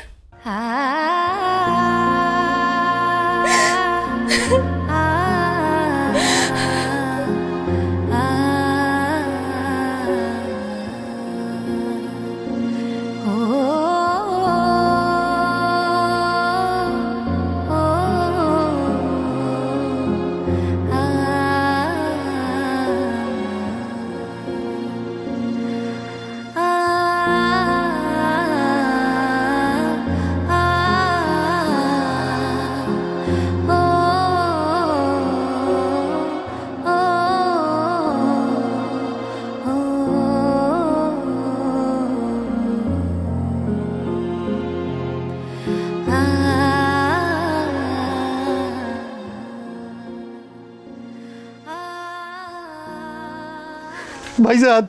ভাইজান,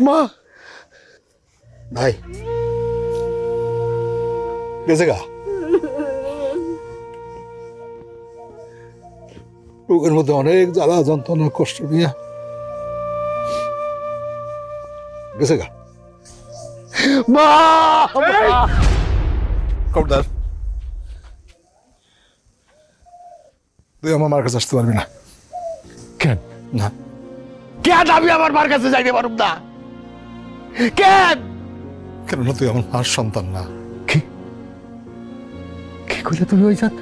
মা, ভাই গেছে গা? রোগের মধ্যে অনেক জ্বালা যন্ত্রণা কষ্ট নিয়ে গেছে গা। মা, খবরদার, তুই আমার মার কাছে আসতে পারবি না। কেন? না, কেন আমি আমার মার কাছে যাইতে পারব না? কেন? কেননা তুই আমার মার সন্তান না। কি কইলে তুমি? ভাইজান,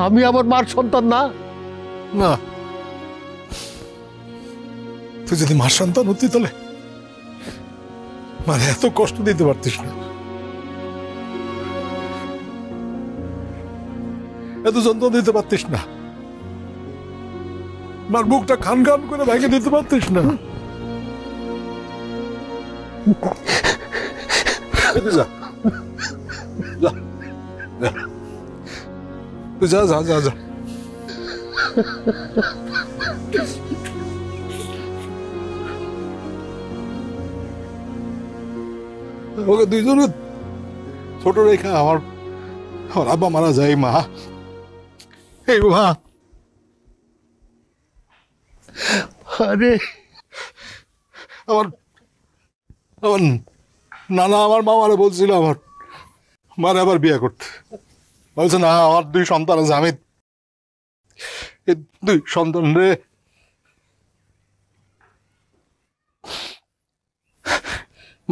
আমি আমার মার সন্তান না? না, তুই যদি মার সন্তান হতি তাহলে মানে এত কষ্ট দিতে পারতিস না, এত যন্ত্রণা দিতে পারতিস না, মার বুকটা খান খান করে ভেঙে দিতে পারতিস না। যা যা যা, তুই যা যা যা যা। ওকে দুইজনে ছোট রেখা আমার আব্বা মারা যায়। মা, এই মা, আরে আমার আমার নানা আমার মামারে বলছিল আমার মারে আবার বিয়ে করতে। বলছে না, আমার 2 সন্তান আছে, আমি এই 2 সন্তান রে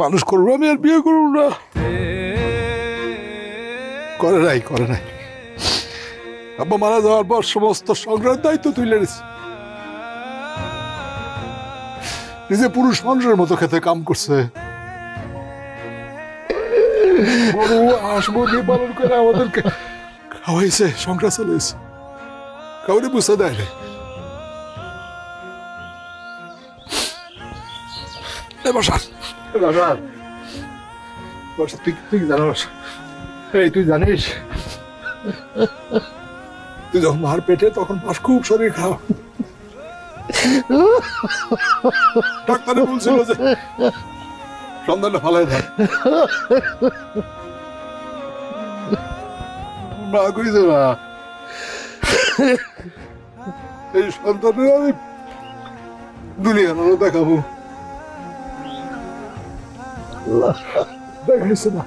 মানুষ করবো, আমি আর বিয়ে করবো না। করে নাই। আব্বা মারা যাওয়ার পর সমস্ত সংসারের দায়িত্ব তুলে নিয়েছে, নিজে পুরুষ মানুষের মতো খেতে কাম করছে, বড় হাঁস মুরগি পালন করে আমাদেরকে খাওয়াইছে, সংসার চালাইছে, কাউরে বুঝতে দেয় না। তুই জানিস, এই তুই জানিস, তুই যখন মার পেটে তখন মাস খুব শরীর খারাপ, ডাক্তারে বলছিল যে সন্তানটা ভালো থাকে, না কইছে না, এই সন্তানের আমি দুনিয়ারও দেখাবো, দেখাইছে না,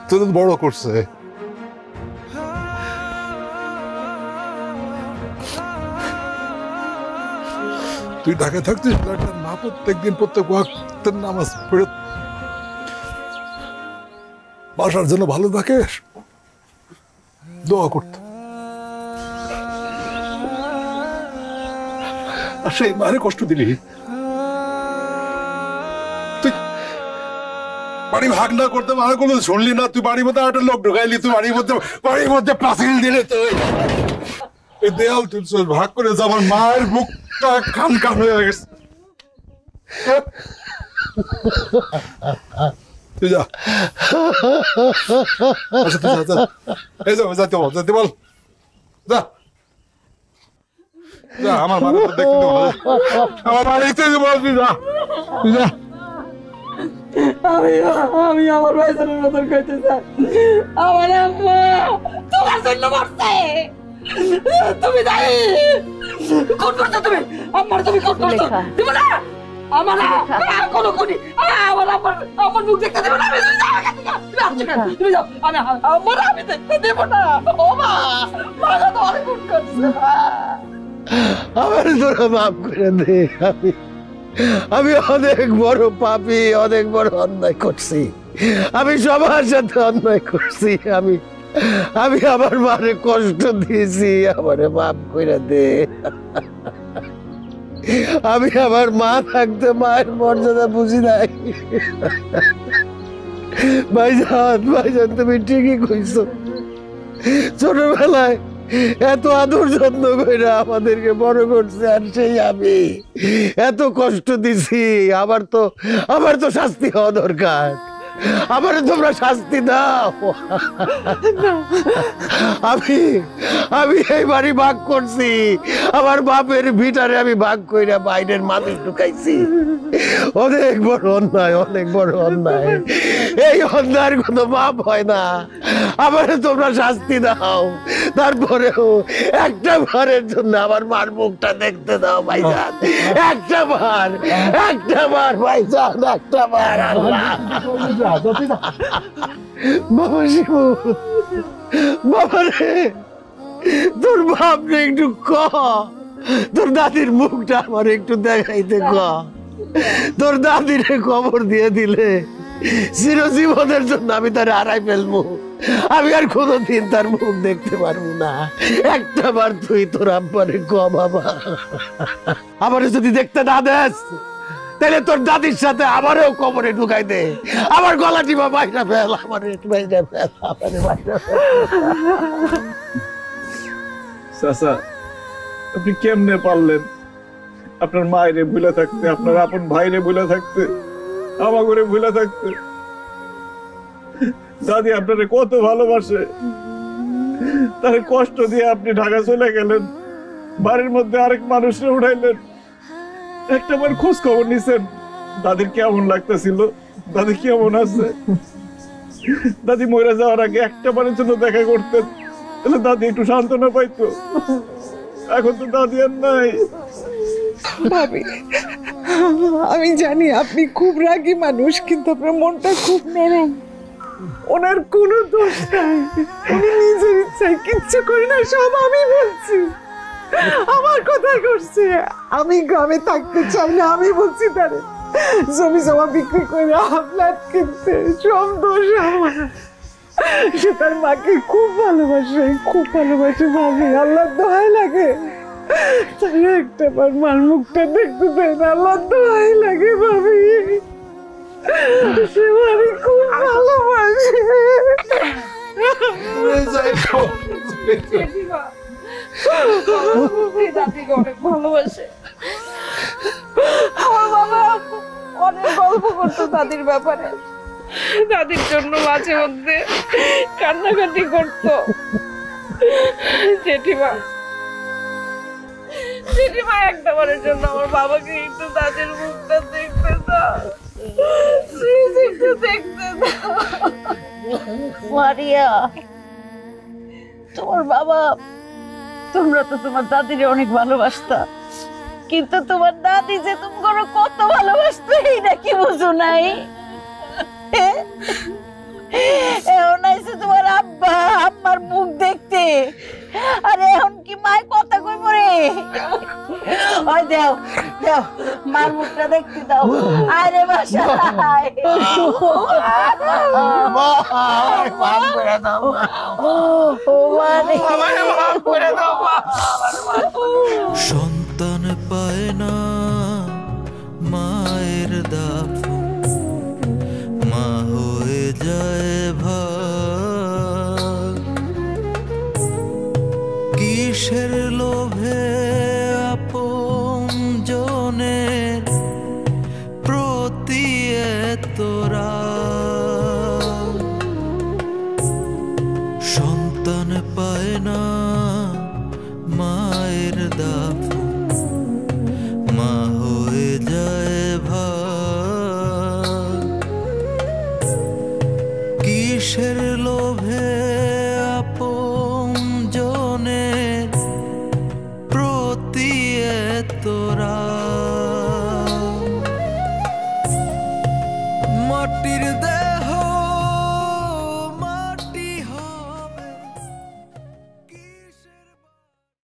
তোদের বড় করছে। তুই ঢাকায় থাকতিস, মা প্রত্যেকদিন প্রত্যেক ওয়াক্তের নামাজ পড়ে বাসার জন্য ভালো থাকে দোয়া করত। আর সেই মারে কষ্ট দিলি। তুই বাড়ি ভাগ না করতে মারা কোনো শুনলি না, তুই বাড়ির মধ্যে একটা লোক ঢুকাইলি, তুই বাড়ির মধ্যে পাঁচিল দিলে, তুই এই দেয়াল তুলছ ভাগ করে আমার মায়ের মুখটা কান কান হয়ে গেছে। তুই যা, যেতে বল, যা যা, আমার মা দেখতে দেবো, আমার মা দেখতে দেবো, তুই যা, তুই যা। আমি আমার ভাইজানের মতন কইতে চাই, আমার আম্মা তোমার জন্য মরছে। তুমি দাই কোন করছো তুমি? আমার তুমি কোন করছো? তুমি না আমার কোনো কোনি আমার মুখ দেখতে দেব না। তুমি যাও, আমি দেখতে দেব না। ও মা, মা তো অনেক ভুল করছে। আমার তোরা মাফ করে দে। আমি অনেক বড় পাপী, অনেক বড় অন্যায় করছি। আমি সবার সাথে অন্যায় করছি। আমি আমার মারে কষ্ট দিয়েছি, আমারে মাফ করে দে। আমি আমার মা থাকতে মায়ের মর্যাদা বুঝি নাই। ভাইজান তুমি ঠিকই কইছো। ছোটবেলায় এত আদর যত্ন করে আমাদেরকে বড় করছে, আর সেই আমি এত কষ্ট দিছি। আমার তো শাস্তি হওয়া দরকার। আমারে তোমরা শাস্তি দাও। আমি এই বাড়ি ভাগ করছি, আমার বাপের ভিটারে আমি ভাগ কইরা বাইরের মানুষ ঢুকাইছি। অনেক বড় অন্যায়, অনেক বড় অন্যায়। এই অন্যায়ের কোনো মাপ হয় না। আমারে তোমরা শাস্তি দাও, তারপরেও একটা বারের জন্য আমার মার মুখটা দেখতে দাও ভাইজান। একটা বার ভাইজান, একটা বার। বাবা শিবু, বাবা রে, তোর বাপ রে একটু তোর দাদির মুখটা আমার একটু দেখাইতে তোর দাদিরে কবর দিয়ে দিলে চিরজীবনের জন্য আমি তার হারাই ফেলবো। আমি আর কোনোদিন তার মুখ দেখতে পারবো না। একটা বার তুই তোর আব্বারে বাবা, আমারে যদি দেখতে না দেস তাহলে তোর দাদির সাথে আমারও কবরে ঢুকাই দে। আমার গলা টিপা বাইরা ফেল, আমার বাইরা ফেল, আমার বাইরা ফেল। চাচা, আপনি কেমনে পারলেন আপনার মায়েরে ভুলে থাকতে, আপনার আপন ভাইরে ভুলে থাকতে, আমাগরে ভুলে থাকতে? দাদি আপনারে কত ভালোবাসে, তার কষ্ট দিয়ে আপনি ঢাকা চলে গেলেন, বাড়ির মধ্যে আরেক মানুষরে উঠাইলেন। একটা বার খোঁজ খবর নিছেন দাদির কেমন লাগতেছিল, দাদি কেমন আছে? দাদি মরে যাওয়ার আগে একটা বারের জন্য দেখা করতেন, তাহলে দাদি একটু সান্ত্বনা পাইতো। এখন তো দাদি আর নাই। ভাবি, আমি জানি আপনি খুব রাগী মানুষ, কিন্তু আপনার মনটা খুব নরম। ওনার কোনো দোষ নাই, উনি নিজের ইচ্ছায় কিচ্ছু করি না, সব আমি বলছি। আমার কথা করছে, আমি গ্রামে থাকতে চাই না, আমি বলছি তারে জমি জমা বিক্রি করে ফ্ল্যাট কিনতে, সব দোষ আমার। সে তার মাকে খুব ভালোবাসে, খুব ভালোবাসে ভাবি, আল্লাহ দোহাই লাগে তাই একটা বার মার মুখটা দেখতে দেন, আল্লাহ দোহাই লাগে ভাবি। সে মারে খুব ভালোবাসে। ভালোবাসে। আমার বাবা অনেক গল্প করতো দাদির ব্যাপারে, দাদির জন্য মাঝে মধ্যে কান্নাকাটি করতো। জেঠিমা একটা বারের জন্য আমার বাবাকে একটু দাদির মুখটা দেখতে দাও, একটু দেখতে দাও। মারিয়া, তোমার বাবা, তোমরা তো তোমার দাদিরে অনেক ভালোবাসতা, কিন্তু তোমার দাদি যে তোমার কত ভালোবাসতো এইটা কি বুঝো নাই? এখন আইসে তোমার আব্বা আম্মার মুখ দেখতে, আরে এখন কি মায় কথা কই পড়ে? ওই দাও দাও, মার মুখটা দেখতে দাও। আরে বাসা সন্তান পায় না দাফন মা হয়ে যায় ভাগ কিসের লোভে আপন জনের প্রতি তোরা সন্তান পায় না মায়ের দাফন মা হয়ে যায় ভাগ কিসের লোভে